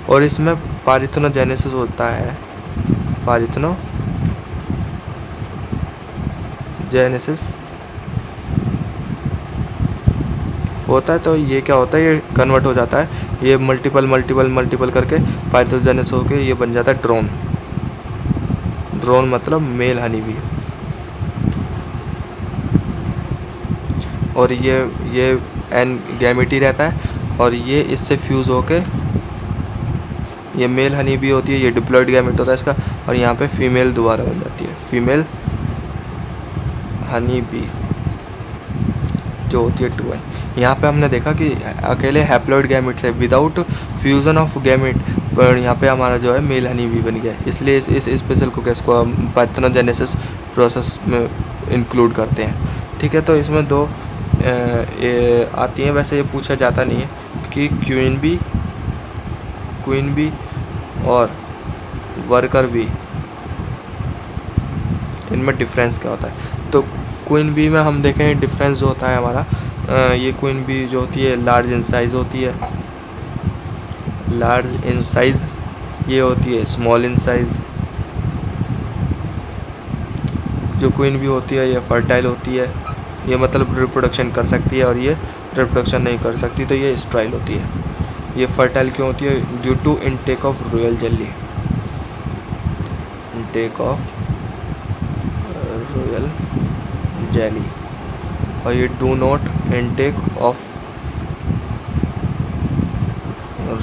Speaker 1: और इसमें पारिथेनोजेनेसिस होता है, पारिथेनोजेनेसिस होता है। तो ये क्या होता है, ये कन्वर्ट हो जाता है, ये मल्टीपल करके पारिथेनोजेनेसिस होके ये बन जाता है ड्रोन मतलब मेल हनी बी। और ये एन गैमेट ही रहता है, और ये इससे फ्यूज़ होके ये मेल हनी बी होती है, ये डिप्लॉयड गैमेट होता है इसका, और यहाँ पे फीमेल दोबारा बन जाती है, फीमेल हनी बी जो होती है 2n। यहाँ पे हमने देखा कि अकेले हैप्लॉइड गैमेट से विदाउट फ्यूज़न ऑफ गैमेट, पर यहाँ पे हमारा जो है मेल हनी बी बन गया, इसलिए इस स्पेशल को केस को हम पारिथेनोजेनेसिस प्रोसेस में इंक्लूड करते हैं, ठीक है। तो इसमें 2 आती हैं, वैसे ये पूछा जाता नहीं है कि क्वीन बी और वर्कर बी, इनमें डिफरेंस क्या होता है। तो क्वीन बी में हम देखें डिफरेंस जो होता है हमारा, ये क्वीन बी जो होती है लार्ज इन साइज़ होती है, ये होती है स्मॉल इन साइज़। जो क्वीन बी होती है ये फर्टाइल होती है, ये मतलब रिप्रोडक्शन कर सकती है, और ये रिप्रोडक्शन नहीं कर सकती, तो ये स्टेराइल होती है। ये फर्टाइल क्यों होती है, due to intake of royal jelly, और ये do not intake of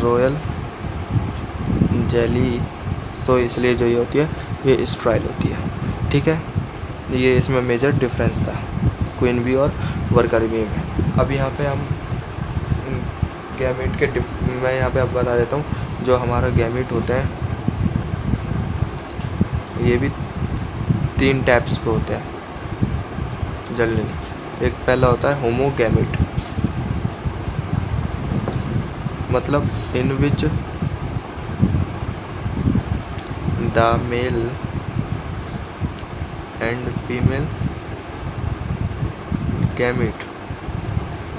Speaker 1: royal jelly, तो इसलिए जो ये होती है ये स्टेराइल होती है, ठीक है। ये इसमें मेजर डिफरेंस था क्वीन बी और वर्कर बी में। अब यहाँ पे हम गैमेट के मैं यहाँ पे अब बता देता हूँ, जो हमारा गैमेट होते हैं ये भी 3 टाइप्स के होते हैं जनरली। एक पहला होता है होमोगैमेट, मतलब in which the male and female gamete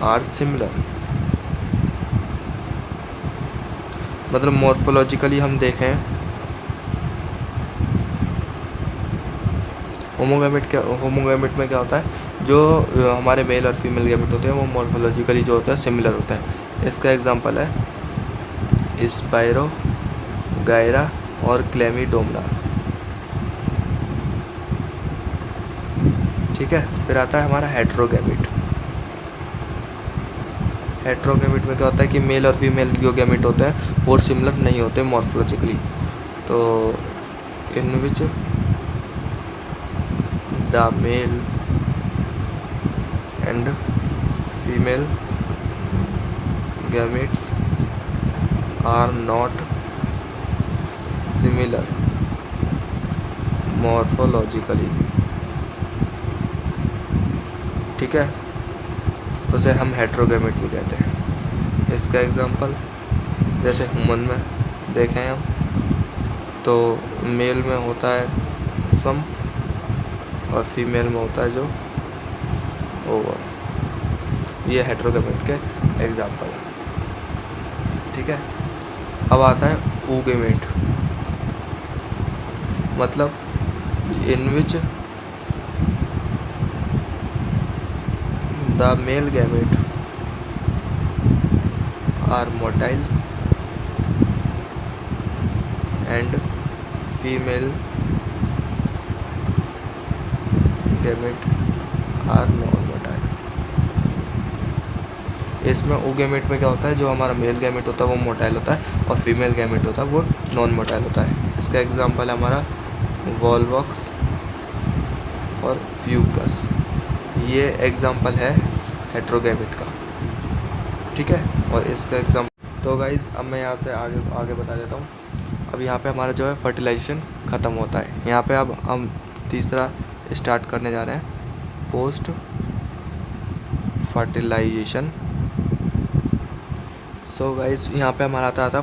Speaker 1: are similar. मतलब मॉर्फोलॉजिकली हम देखें, होमोगैमेट में क्या होता है, जो हमारे मेल और फीमेल गैमेट होते हैं वो मॉर्फोलॉजिकली जो होता है सिमिलर होता है। इसका एग्जांपल है स्पाइरो गायरा और क्लेमिडोमनास। ठीक है, फिर आता है हमारा हेट्रोगैमेट। हेट्रोगैमेट में क्या होता है कि मेल और फीमेल जो गैमेट होते हैं वो सिमिलर नहीं होते मॉर्फोलॉजिकली। तो in which the male and female gametes are not similar morphologically। ठीक है, उसे हम हेट्रोगैमेट भी कहते हैं। इसका एग्जांपल जैसे ह्यूमन में देखें हम तो मेल में होता है स्पर्म और फीमेल में होता है जो ओवम। ये हेट्रोगैमेट के एग्जांपल है। ठीक है, अब आता है oogamete, मतलब in which the male gamete are motile and female gamete are non motile. इसमें oogamete में क्या होता है, जो हमारा मेल गैमेट होता है वो मोटाइल होता है और फीमेल गैमेट होता है वो नॉन मोटाइल होता है। इसका एग्जांपल है हमारा वॉल्वॉक्स और फ्यूकस। ये एग्जांपल है हेट्रोगैमेट का। ठीक है, और इसका एग्जांपल तो गाइज अब मैं यहाँ से आगे बता देता हूँ। अब यहाँ पे हमारा जो है फर्टिलाइजेशन ख़त्म होता है। यहाँ पे अब हम तीसरा स्टार्ट करने जा रहे हैं, पोस्ट फर्टिलाइजेशन। सो गाइज यहाँ पे हमारा आता था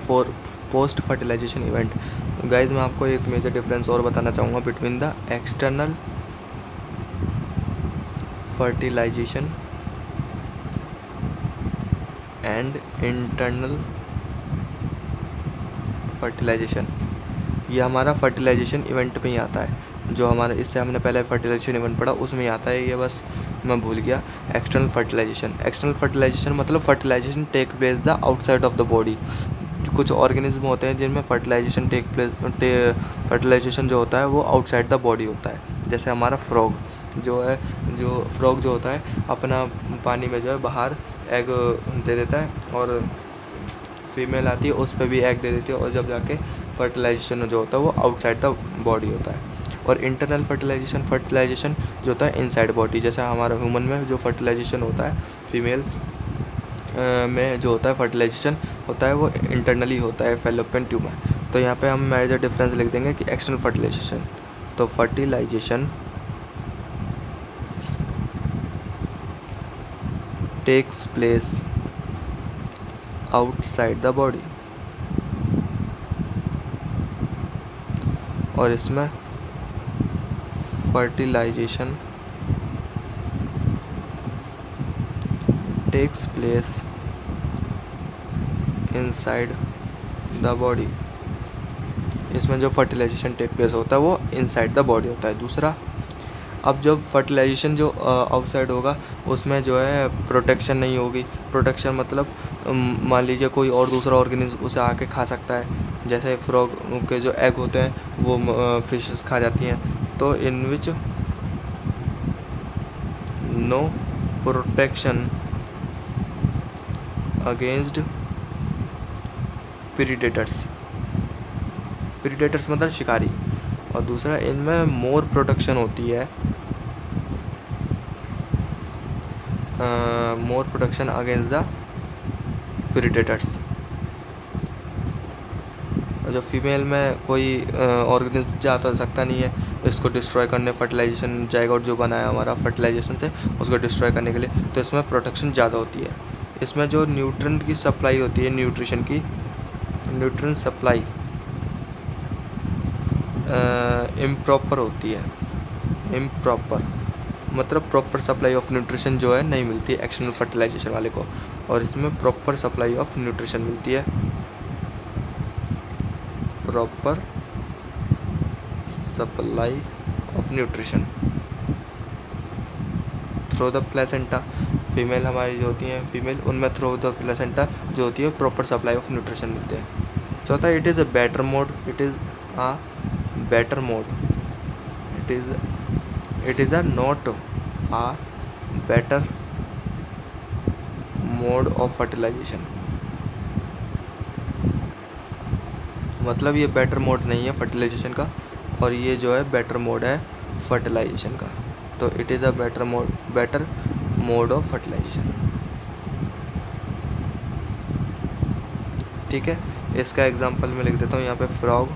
Speaker 1: पोस्ट फर्टिलाइजेशन इवेंट। गाइज मैं आपको एक मेजर डिफरेंस और बताना चाहूँगा between the external fertilization and internal fertilization. ये हमारा फर्टिलाइजेशन इवेंट में ही आता है, जो हमारा इससे हमने पहले फर्टिलाइजेशन इवेंट पढ़ा उसमें ही आता है। ये बस मैं भूल गया। एक्सटर्नल फर्टिलाइजेशन मतलब fertilization take place the outside of the body. कुछ ऑर्गेनिज्म होते हैं जिनमें फर्टिलाइजेशन जो होता है वो आउटसाइड द बॉडी होता है। जैसे हमारा फ्रॉग जो होता है अपना पानी में जो है बाहर एग दे देता है और फीमेल आती है उस पर भी एग दे देती है और जब जाके फर्टिलाइजेशन जो होता है वो आउटसाइड द बॉडी होता है। और इंटरनल फर्टिलाइजेशन जो होता है इनसाइड बॉडी। जैसे हमारा ह्यूमन में जो फर्टिलाइजेशन होता है फीमेल में जो होता है फर्टिलाइजेशन होता है वो इंटरनली होता है फैलोपियन ट्यूब में। तो यहाँ पे हम मेजर डिफरेंस लिख देंगे कि एक्सटर्नल फर्टिलाइजेशन, तो fertilization takes place outside the body, और इसमें fertilization takes place inside the body. इसमें जो फर्टिलाइजेशन टेक प्लेस होता है वो इनसाइड द बॉडी होता है। दूसरा, अब जब फर्टिलाइजेशन जो आउटसाइड होगा उसमें जो है प्रोटेक्शन नहीं होगी। प्रोटेक्शन मतलब मान लीजिए कोई और दूसरा ऑर्गेनिज्म उसे आके खा सकता है। जैसे फ्रॉग के जो एग होते हैं वो फिशेस खा जाती हैं। तो in which no protection against predators मतलब शिकारी। और दूसरा, इनमें मोर प्रोटेक्शन होती है, more protection against the predators. जो फीमेल में कोई ऑर्गेनिज्म जा तो सकता नहीं है इसको डिस्ट्रॉय करने, फर्टिलाइजेशन जाएगा और जो बनाया हमारा फर्टिलाइजेशन से उसको डिस्ट्रॉय करने के लिए, तो इसमें प्रोटेक्शन ज़्यादा होती है। इसमें जो न्यूट्रिएंट की सप्लाई होती है, न्यूट्रिएंट सप्लाई इम्प्रॉपर होती है। इम्प्रॉपर मतलब प्रॉपर सप्लाई ऑफ न्यूट्रिशन जो है नहीं मिलती है एक्सटर्नल फर्टिलाइजेशन वाले को, और इसमें प्रॉपर सप्लाई ऑफ न्यूट्रिशन मिलती है। Proper supply of nutrition through the placenta. Female हमारी जो होती हैं फीमेल, उनमें थ्रू द प्लेसेंटा जो होती है प्रॉपर सप्लाई ऑफ न्यूट्रिशन मिलते हैं। चौथा, it is a better mode, it is a better mode, it is a not a better mode of fertilization. मतलब ये बेटर मोड नहीं है फर्टिलाइजेशन का, और ये जो है बेटर मोड है फर्टिलाइजेशन का। तो it is a better mode of fertilization. ठीक है, इसका एग्जांपल मैं लिख देता हूँ यहाँ पे फ्रॉग,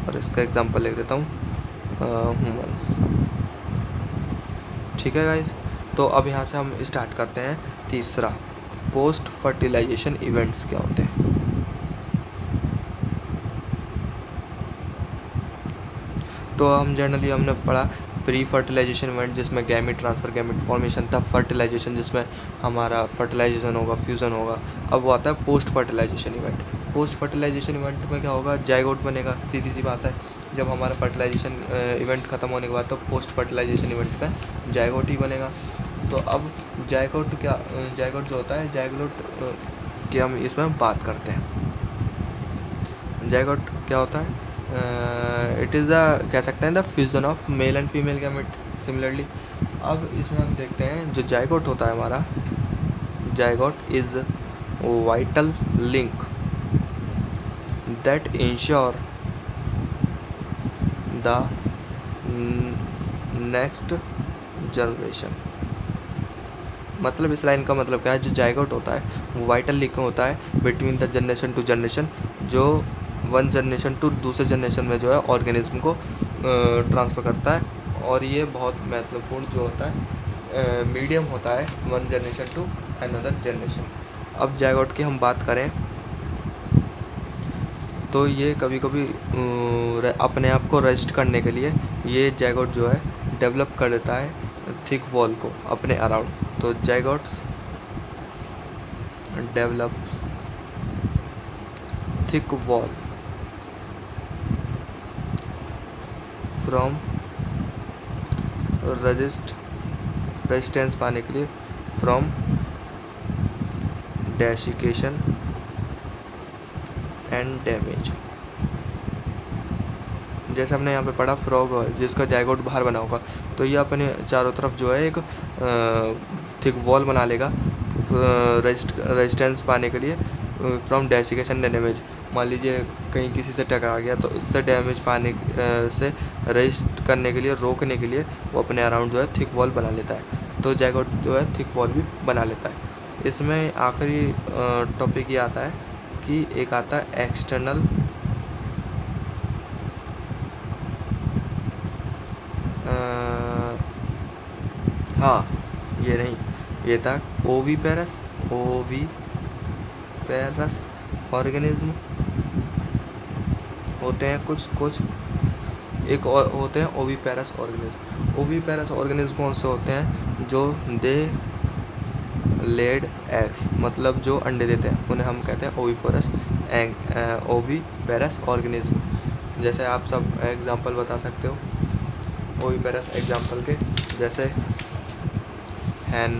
Speaker 1: और इसका एग्जांपल लिख देता हूँ ह्यूमंस। ठीक है गाइस, तो अब यहाँ से हम स्टार्ट करते हैं तीसरा, पोस्ट फर्टिलाइजेशन इवेंट्स क्या होते हैं। तो हम जनरली हमने पढ़ा प्री फर्टिलाइजेशन इवेंट जिसमें गैमेट ट्रांसफ़र, गैमेट फॉर्मेशन था। फर्टिलाइजेशन जिसमें हमारा फर्टिलाइजेशन होगा, फ्यूज़न होगा। अब वो आता है post fertilization event. Post fertilization event में क्या होगा, जाइगोट बनेगा, सीधी सी बात है। जब हमारा फर्टिलाइजेशन इवेंट ख़त्म होने के बाद तो पोस्ट फर्टिलाइजेशन इवेंट पे जाइगोट ही बनेगा। तो अब जाइगोट जो होता है, जाइगोट की हम इसमें बात करते हैं। जाइगोट क्या होता है, इट इज़ कह सकते हैं the fusion of male and female gamete similarly. अब इसमें हम देखते हैं जो जाइगोट होता है हमारा, zygote is vital link that ensure the next generation. मतलब इस लाइन का मतलब क्या है, जो जाइगोट होता है वो वाइटल लिंक होता है between the generation to generation, जो वन जनरेशन टू दूसरे जनरेशन में जो है ऑर्गेनिज्म को ट्रांसफ़र करता है। और ये बहुत महत्वपूर्ण जो होता है मीडियम होता है one generation to another generation. अब जाइगोट की हम बात करें तो ये कभी कभी अपने आप को रेस्ट करने के लिए ये जाइगोट जो है डेवलप कर देता है थिक वॉल को अपने अराउंड। तो zygotes develops thick wall from resistance पाने के लिए फ्रॉम डेसिकेशन एंड डैमेज। जैसे हमने यहाँ पे पढ़ा फ्रॉग जिसका जाइगोट बाहर बना होगा, तो ये अपने चारों तरफ जो है एक थिक वॉल बना लेगा रेजिस्टेंस पाने के लिए फ्रॉम डेसिकेशन एंड डैमेज। मान लीजिए कहीं किसी से टकरा गया तो इससे डैमेज पाने से रेजिस्ट करने के लिए, रोकने के लिए वो अपने अराउंड जो है थिक वॉल बना लेता है। तो जाइगोट जो है थिक वॉल भी बना लेता है। इसमें आखिरी टॉपिक ये आता है कि एक आता है एक्सटर्नल ये नहीं, ये था ओवीपेरस ऑर्गेनिज्म होते हैं कुछ एक और होते हैं ओवीपेरस ऑर्गेनिज्म। ओवीपेरस ऑर्गेनिज्म कौन से होते हैं, जो दे लेड एग्स, मतलब जो अंडे देते हैं उन्हें हम कहते हैं ओवीपेरस ऑर्गेनिज्म। जैसे आप सब एग्जांपल बता सकते हो ओवीपेरस एग्जांपल के, जैसे हैन,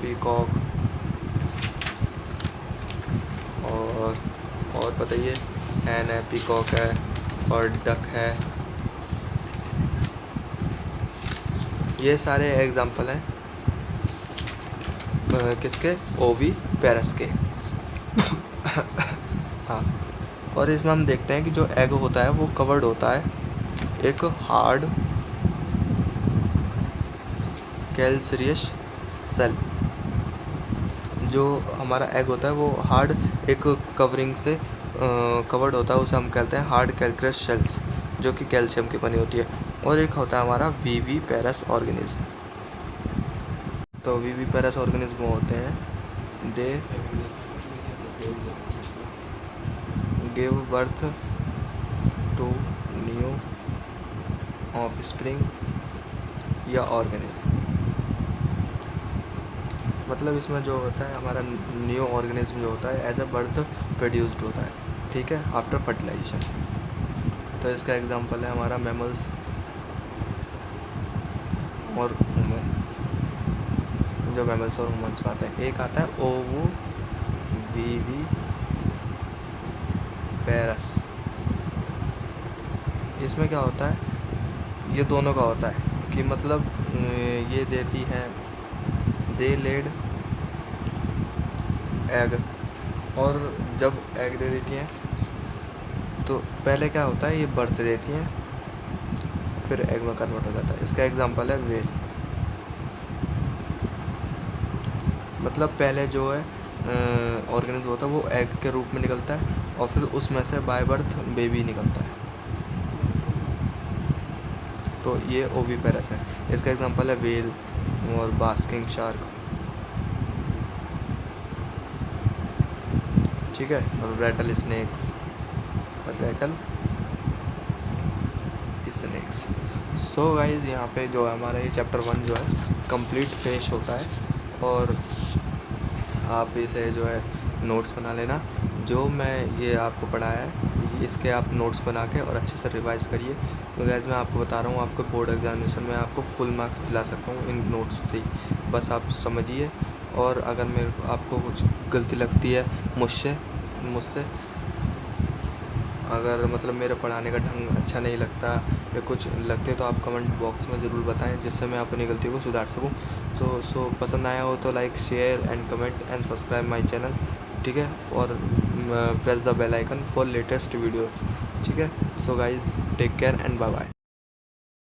Speaker 1: पीकॉक और बताइए, हैन है, पीकॉक है और डक है। ये सारे एग्जांपल हैं किसके, ओवीपेरस के। हाँ, और इसमें हम देखते हैं कि जो एग होता है वो कवर्ड होता है एक हार्ड कैल्शियस सेल। जो हमारा एग होता है वो हार्ड एक कवरिंग से कवर्ड होता है, उसे हम कहते हैं हार्ड कैल्शियस सेल्स, जो कि कैल्शियम की बनी होती है। और एक होता है हमारा विविपेरस ऑर्गेनिज्म। तो विविपेरस ऑर्गेनिज्म होते हैं they give birth to new offspring या ऑर्गेनिज्म। मतलब इसमें जो होता है हमारा न्यू ऑर्गेनिज्म जो होता है एज अ बर्थ प्रोड्यूस्ड होता है, ठीक है, आफ्टर फर्टिलाइजेशन। तो इसका एग्जांपल है हमारा मैमल्स और ह्यूमन, जो मैमल्स और ह्यूमन्स में आते हैं। एक आता है ओवो वीवी पेरस। इसमें क्या होता है, ये दोनों का होता है कि मतलब ये देती हैं दे लेड एग, और जब एग दे देती हैं तो पहले क्या होता है, ये बर्थ देती हैं फिर एग में कन्वर्ट हो जाता है। इसका एग्जांपल है वेल। मतलब पहले जो है ऑर्गेनिज्म होता है वो एग के रूप में निकलता है और फिर उसमें से बाय बर्थ बेबी निकलता है, तो ये ओविपेरस है। इसका एग्जांपल है वेल और बास्किंग शार्क, ठीक है, और रैटल स्नेक्स, सो गाइज यहाँ पे जो है हमारा ये चैप्टर 1 जो है कंप्लीट फिनिश होता है। और आप इसे जो है नोट्स बना लेना, जो मैं ये आपको पढ़ाया है इसके आप नोट्स बना के और अच्छे से रिवाइज़ करिए। तो गाइज मैं आपको बता रहा हूँ, आपको बोर्ड एग्जामिनेशन में आपको फुल मार्क्स दिला सकता हूँ इन नोट्स से, बस आप समझिए। और अगर मेरे को आपको कुछ गलती लगती है मुझसे अगर मतलब मेरे पढ़ाने का ढंग अच्छा नहीं लगता या कुछ लगते तो आप कमेंट बॉक्स में ज़रूर बताएं, जिससे मैं अपनी गलती को सुधार सकूं। सो पसंद आया हो तो like share and comment and subscribe my channel, ठीक है, और press the bell icon for latest videos, ठीक है। So guys take care and bye bye.